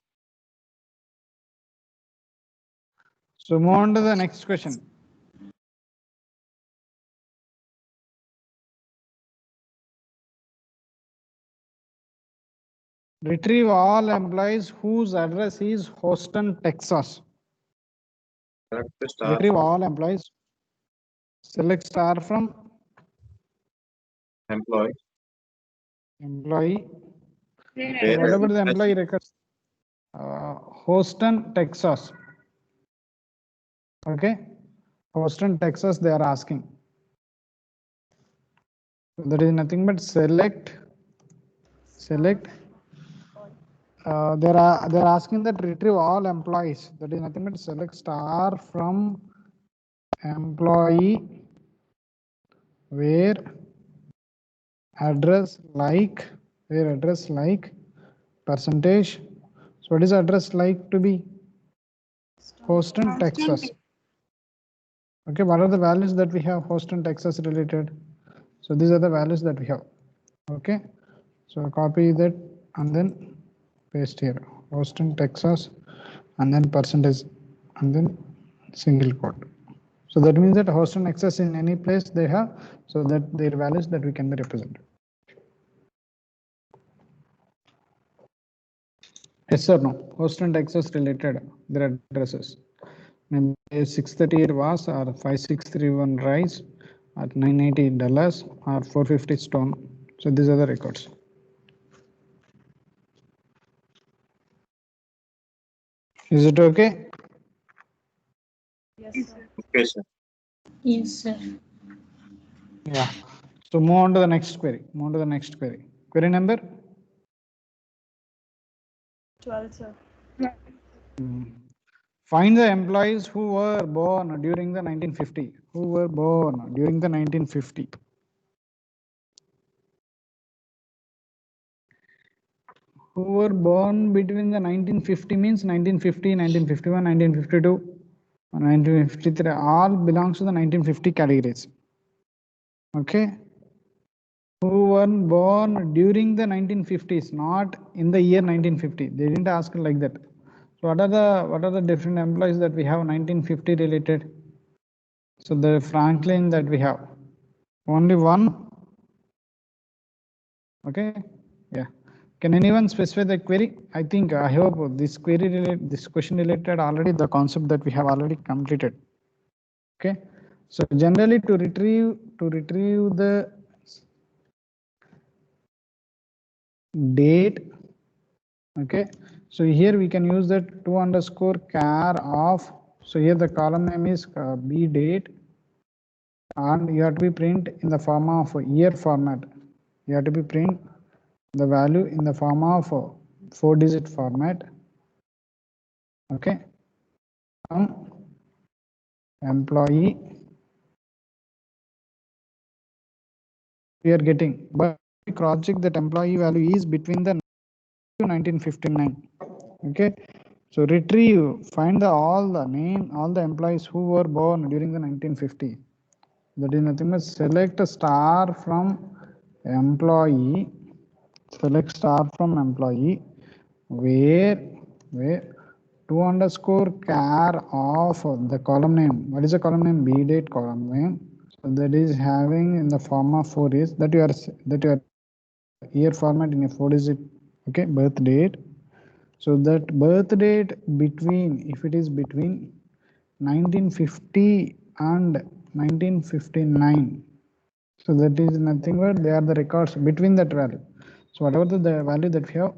So move on to the next question. Retrieve all employees whose address is Houston, Texas. select the star Retrieve from all employees. Select star from employee. employee. Where Whatever the address employee records. Houston, Texas. Okay. Houston, Texas, they are asking. So that is nothing but select. They're asking that retrieve all employees. That is nothing but select star from employee where address like percentage. So what is address like to be? Houston, Texas. Okay, what are the values that we have Houston, Texas related? So these are the values that we have. Okay, so copy that and then paste here Houston, Texas, and then percentage, and then single quote. So that means that Houston, Texas in any place they have, so that their values that we can be represented. Yes or no? Houston, Texas related their addresses. Maybe 638 was or 5631 Rice at $980 or 450 Stone. So these are the records. Is it okay? Yes, sir. Okay, sir. Yes, sir. Yeah. So move on to the next query. Query number? 12, sir. Find the employees who were born during the 1950. Who were born during the 1950? Who were born between the 1950 means 1950, 1951, 1952, 1953. All belongs to the 1950 categories. Okay. Who were born during the 1950s, not in the year 1950. They didn't ask like that. So what are the different employees that we have 1950 related? So the Franklin that we have only one. Okay. Yeah. Can anyone specify the query? I think I hope this query related, this question related already the concept that we have already completed. Okay. So generally to retrieve the date. Okay, so here we can use that 2_char of, so here the column name is b date, and you have to be print in the form of year format. You have to be print the value in the form of 4-digit format. Okay, employee we are getting, but cross check that employee value is between the 1959. Okay, so retrieve, find all the employees who were born during the 1950. That is nothing but select a star from employee. Select star from employee where 2_char of the column name. What is the column name? B date column name. So that is having in the form of 4 years that you are year format in a 4-digit. Okay, birth date. So that birth date between, if it is between 1950 and 1959, so that is nothing but they are the records between that value. So whatever the value that we have,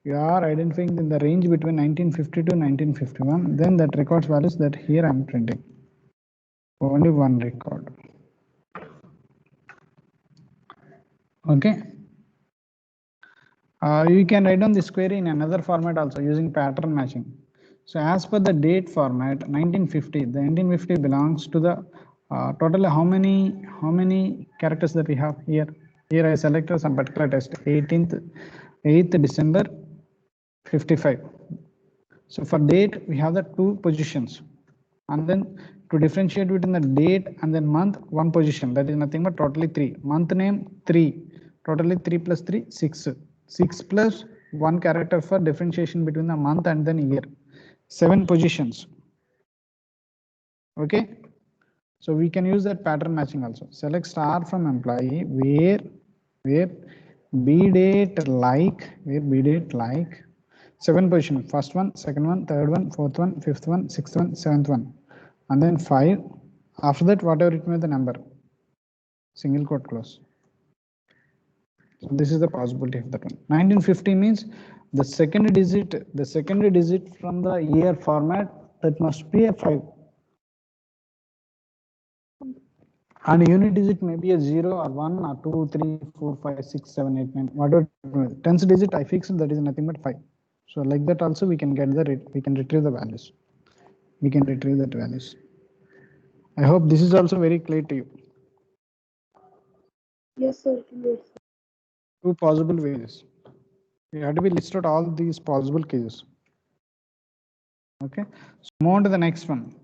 you are identifying in the range between 1950 to 1951, then that records values that here I'm printing. Only one record. Okay. You can write down this query in another format also using pattern matching. So as per the date format, 1950, the 1950 belongs to the total how many characters that we have here. Here I selected some particular test, 8th December 55. So for date, we have the two positions. And then to differentiate between the date and then month, one position, that is nothing but totally 3. Month name 3, totally 3 plus 3, 6. 6 plus 1 character for differentiation between the month and then year. 7 positions. Okay. So we can use that pattern matching also. Select star from employee where b date like, 7 position, first one, second one, third one, fourth one, fifth one, sixth one, seventh one, and then 5. After that, whatever it may be the number, single quote close. So this is the possibility of that one. 1950 means the second digit from the year format, that must be a 5. And unit digit may be a 0 or 1 or 2, 3, 4, 5, 6, 7, 8, 9, whatever. 10th digit I fixed, that is nothing but 5. So like that also we can get we can retrieve the values. We can retrieve that values. I hope this is also very clear to you. Yes, sir. Yes. Two possible ways. You have to be listed all these possible cases. Okay. So move on to the next one.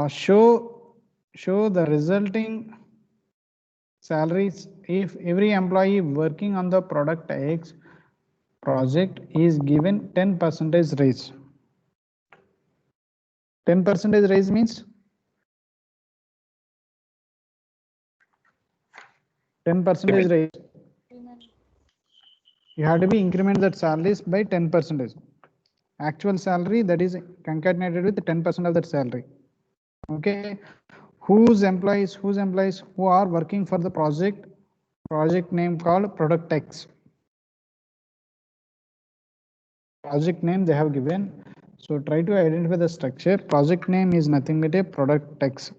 Show the resulting salaries if every employee working on the product X project is given 10% raise. 10% raise means 10% raise. You have to be increment that salaries by 10%. Actual salary that is concatenated with 10% of that salary. Okay. Whose employees who are working for the project name called product X. Project name they have given. So try to identify the structure. Project name is nothing but a product X.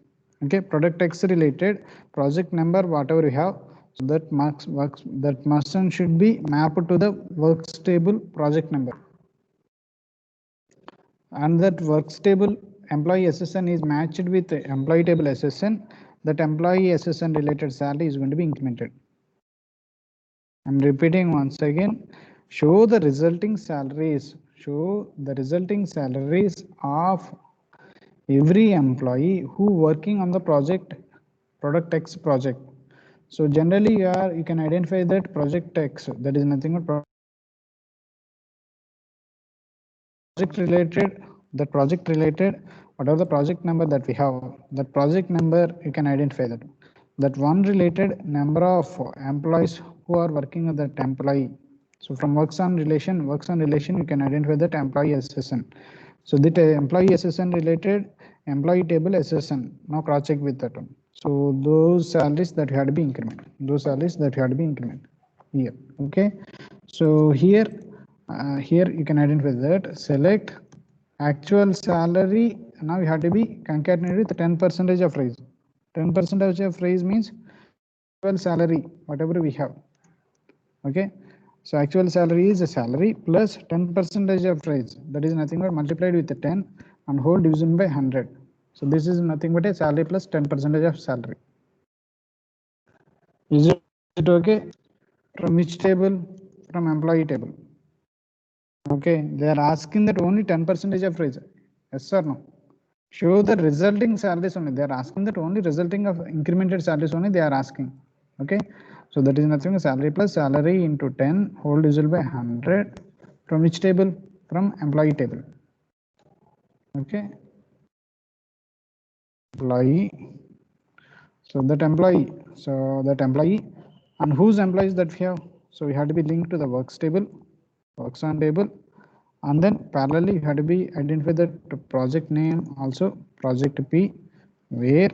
Okay, product X related project number whatever you have. So that must and should be mapped to the works table project number. And that works table employee SSN is matched with the employee table SSN. That employee SSN related salary is going to be incremented. I'm repeating once again. Show the resulting salaries. Show the resulting salaries of every employee who working on the product X project. So generally you can identify that project X, that is nothing but project related, whatever the project number that we have, that project number you can identify that one related number of employees who are working on that employee. So from works on relation you can identify that employee SSN. So that employee SSN related employee table SSN. Now cross check with that one. So those salaries that you had to be increment. Here. Okay. So here you can identify that. Select actual salary. Now you have to be concatenated with 10% of raise. 10% of raise means actual salary whatever we have. Okay. So actual salary is a salary plus 10% of raise. That is nothing but multiplied with the 10 and whole division by 100. So this is nothing but a salary plus 10% of salary. Is it okay? From which table? From employee table. Okay, they are asking that only 10% of raise. Yes or no? Show the resulting salaries only. They are asking that only resulting of incremented salaries only they are asking. Okay, so that is nothing salary plus salary into 10 whole divided by 100. From which table? From employee table. Okay, employee. So that employee and whose employees that we have. So we have to be linked to the works table, works on table. And then parallelly you have to be identify the project name also project P where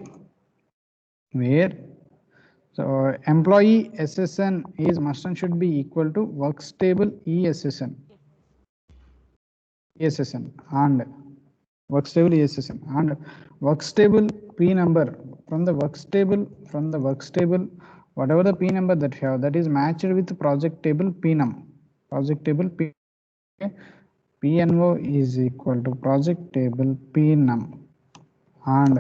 So employee SSN is must and should be equal to works table ESSN. ESSN and works table ESSN and works table P number from the works table whatever the P number that you have that is matched with project table PNUM. Project table P. Okay. PNO is equal to project table PNUM and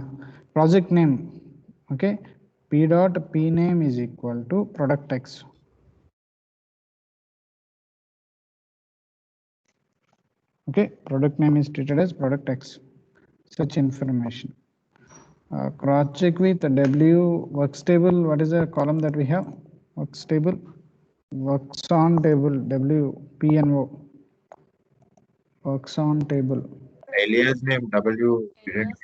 project name. Okay, P dot P name is equal to product X. Okay, product name is treated as product X. Such information. Cross check with W works table. What is the column that we have? Works table. Works on table W PNO. Works on table. Alias name W didn't.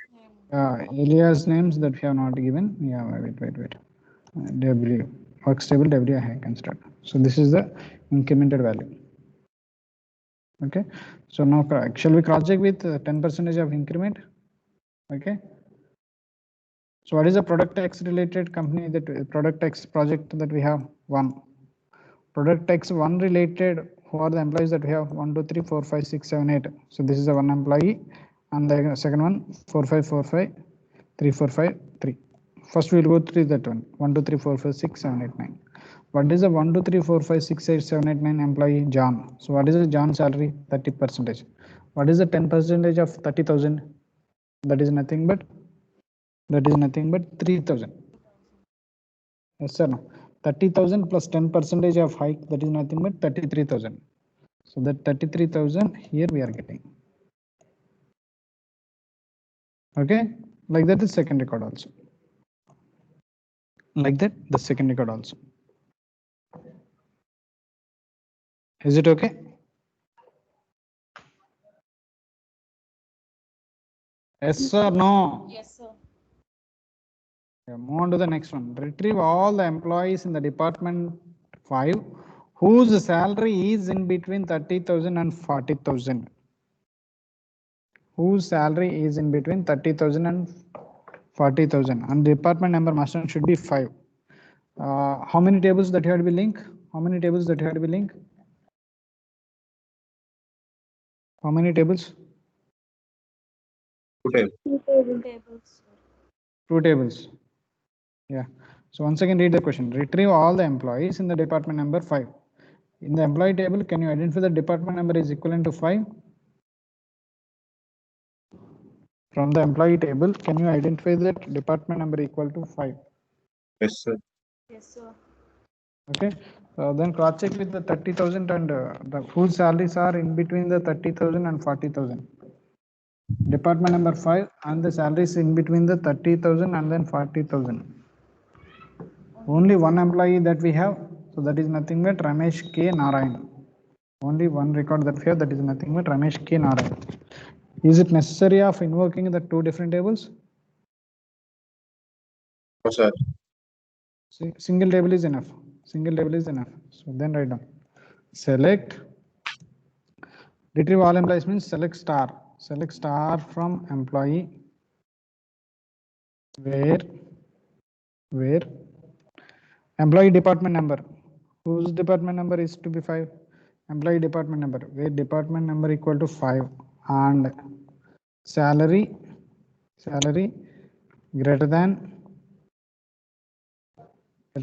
Alias names that we have not given. Yeah, wait. W works table W I can start. So this is the incremented value. Okay, so now shall we cross check with 10% of increment? Okay, so what is the product X related company that product X project that we have? One product X one related. Who are the employees that we have? 1 2 3 4 5 6 7 8. So this is the one employee and the second one 4 5 4 5 3 4 5 3. First we will go through that one 1 2 3 4 5 6 7 8 9. What is the 1 2 3 4 5 6 8 7 8 9 employee John? So what is the John salary? 30%. What is the 10% of 30,000? That is nothing but 3,000. Yes sir, no. 30,000 plus 10% of hike, that is nothing but 33,000. So that 33,000 here we are getting. Okay, like that the second record also. Like that the second record also. Is it okay? Yes or no? Yes, sir. Move on to the next one. Retrieve all the employees in the department 5 whose salary is in between 30,000 and 40,000. Whose salary is in between 30,000 and 40,000 and department number must and should be 5. How many tables that you have to be link? How many tables that you have to be link? How many tables? Two tables. Tables. 2 tables. Yeah. So once again read the question. Retrieve all the employees in the department number 5. In the employee table, can you identify the department number is equivalent to 5? From the employee table, can you identify that department number equal to 5? Yes, sir. Yes, sir. Okay. Then cross check with the 30,000 and the whose salaries are in between the 30,000 and 40,000. Department number 5 and the salaries in between the 30,000 and then 40,000. Only one employee that we have, so that is nothing but Ramesh K. Narayan. Only one record that we have, that is nothing but Ramesh K. Narayan. Is it necessary of invoking the 2 different tables? No, sir. Single table is enough. Single table is enough. So then write down. Select. Retrieve all employees means select star. Select star from employee where employee department number. Whose department number is to be 5? Employee department number where department number equal to 5 and salary greater than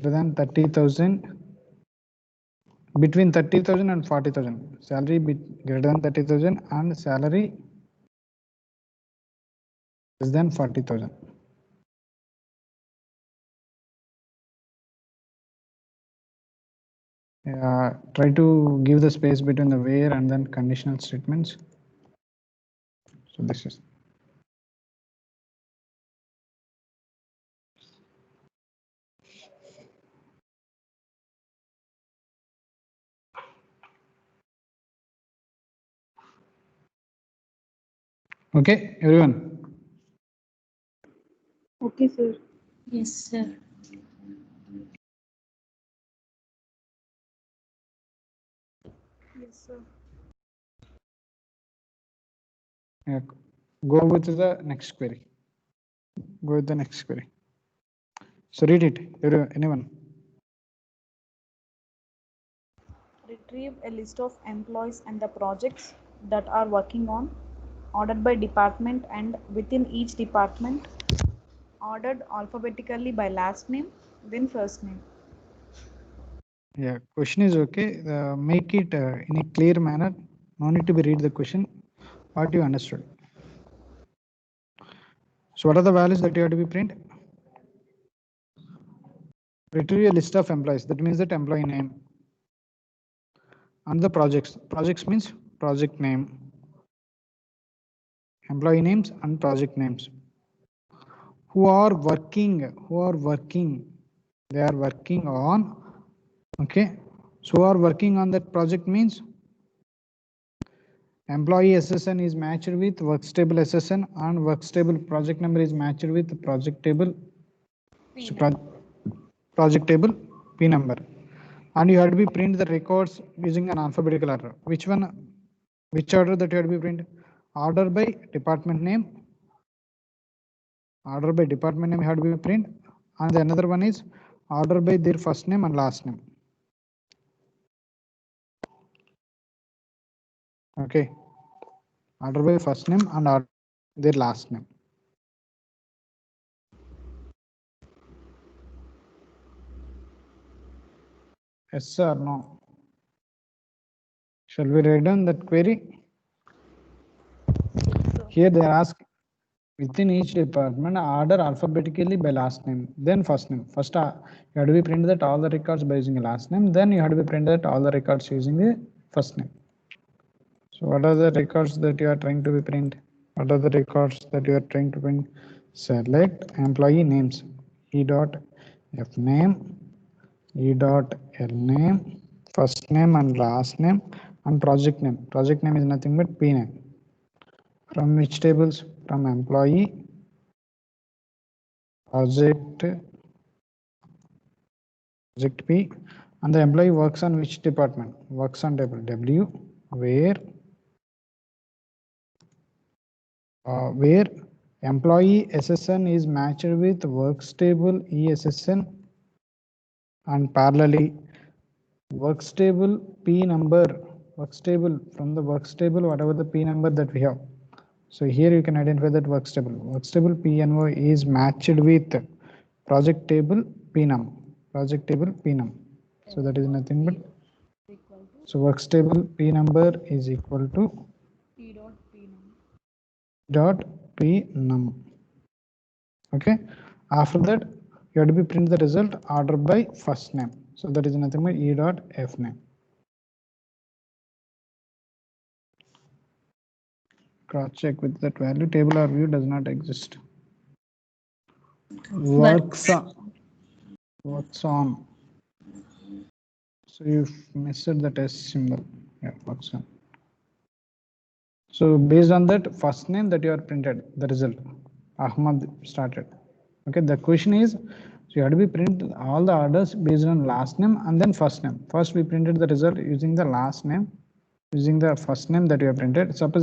30,000, between 30,000 and 40,000. Salary greater than 30,000 and salary less than 40,000. Try to give the space between the where and then conditional statements. So this is. Okay, everyone. Okay, sir. Yes, sir. Yes, sir. Yeah, go with the next query. Go with the next query. So read it, anyone. Retrieve a list of employees and the projects that are working on, ordered by department and within each department, ordered alphabetically by last name, then first name. Yeah, question is okay. Make it in a clear manner. No need to be read the question. What you understood. So what are the values that you have to be print? Retrieve a list of employees. That means that employee name. And the projects. Projects means project name. Employee names and project names. Who are working? They are working on. Okay. So who are working on that project means employee SSN is matched with works table SSN and works table project number is matched with project table. So project table P number. And you have to be print the records using an alphabetical order. Which one? Which order that you have to be print? Order by department name. Order by department name had to be print, and the another one is order by their first name and last name. Okay, order by first name and order their last name. Yes or no? Shall we write down that query? Here they ask within each department order alphabetically by last name, then first name. First, you have to be print that all the records by using a last name. Then you have to be print that all the records using the first name. So what are the records that you are trying to be print? What are the records that you are trying to print? Select employee names. E dot F name, E dot L name, first name and last name, and project name. Project name is nothing but P name. From which tables? From employee, project P, and the employee works on which department? Works on table W, where employee SSN is matched with works table ESSN, and parallelly works table P number, works table from the works table whatever the P number that we have. So here you can identify that works table PNO is matched with project table PNUM, project table PNUM. So that is nothing but, so works table P number is equal to P dot P num. dot P num. Okay, after that you have to be print the result order by first name. So that is nothing but E dot F name. Cross check with that value. Table or view does not exist. Works on. So you missed the test symbol. Yeah, works on. So based on that first name that you are printed, the result Ahmad started. Okay, the question is, so you have to be print all the orders based on last name and then first name. First we printed the result using the last name, using the first name that you have printed. Suppose if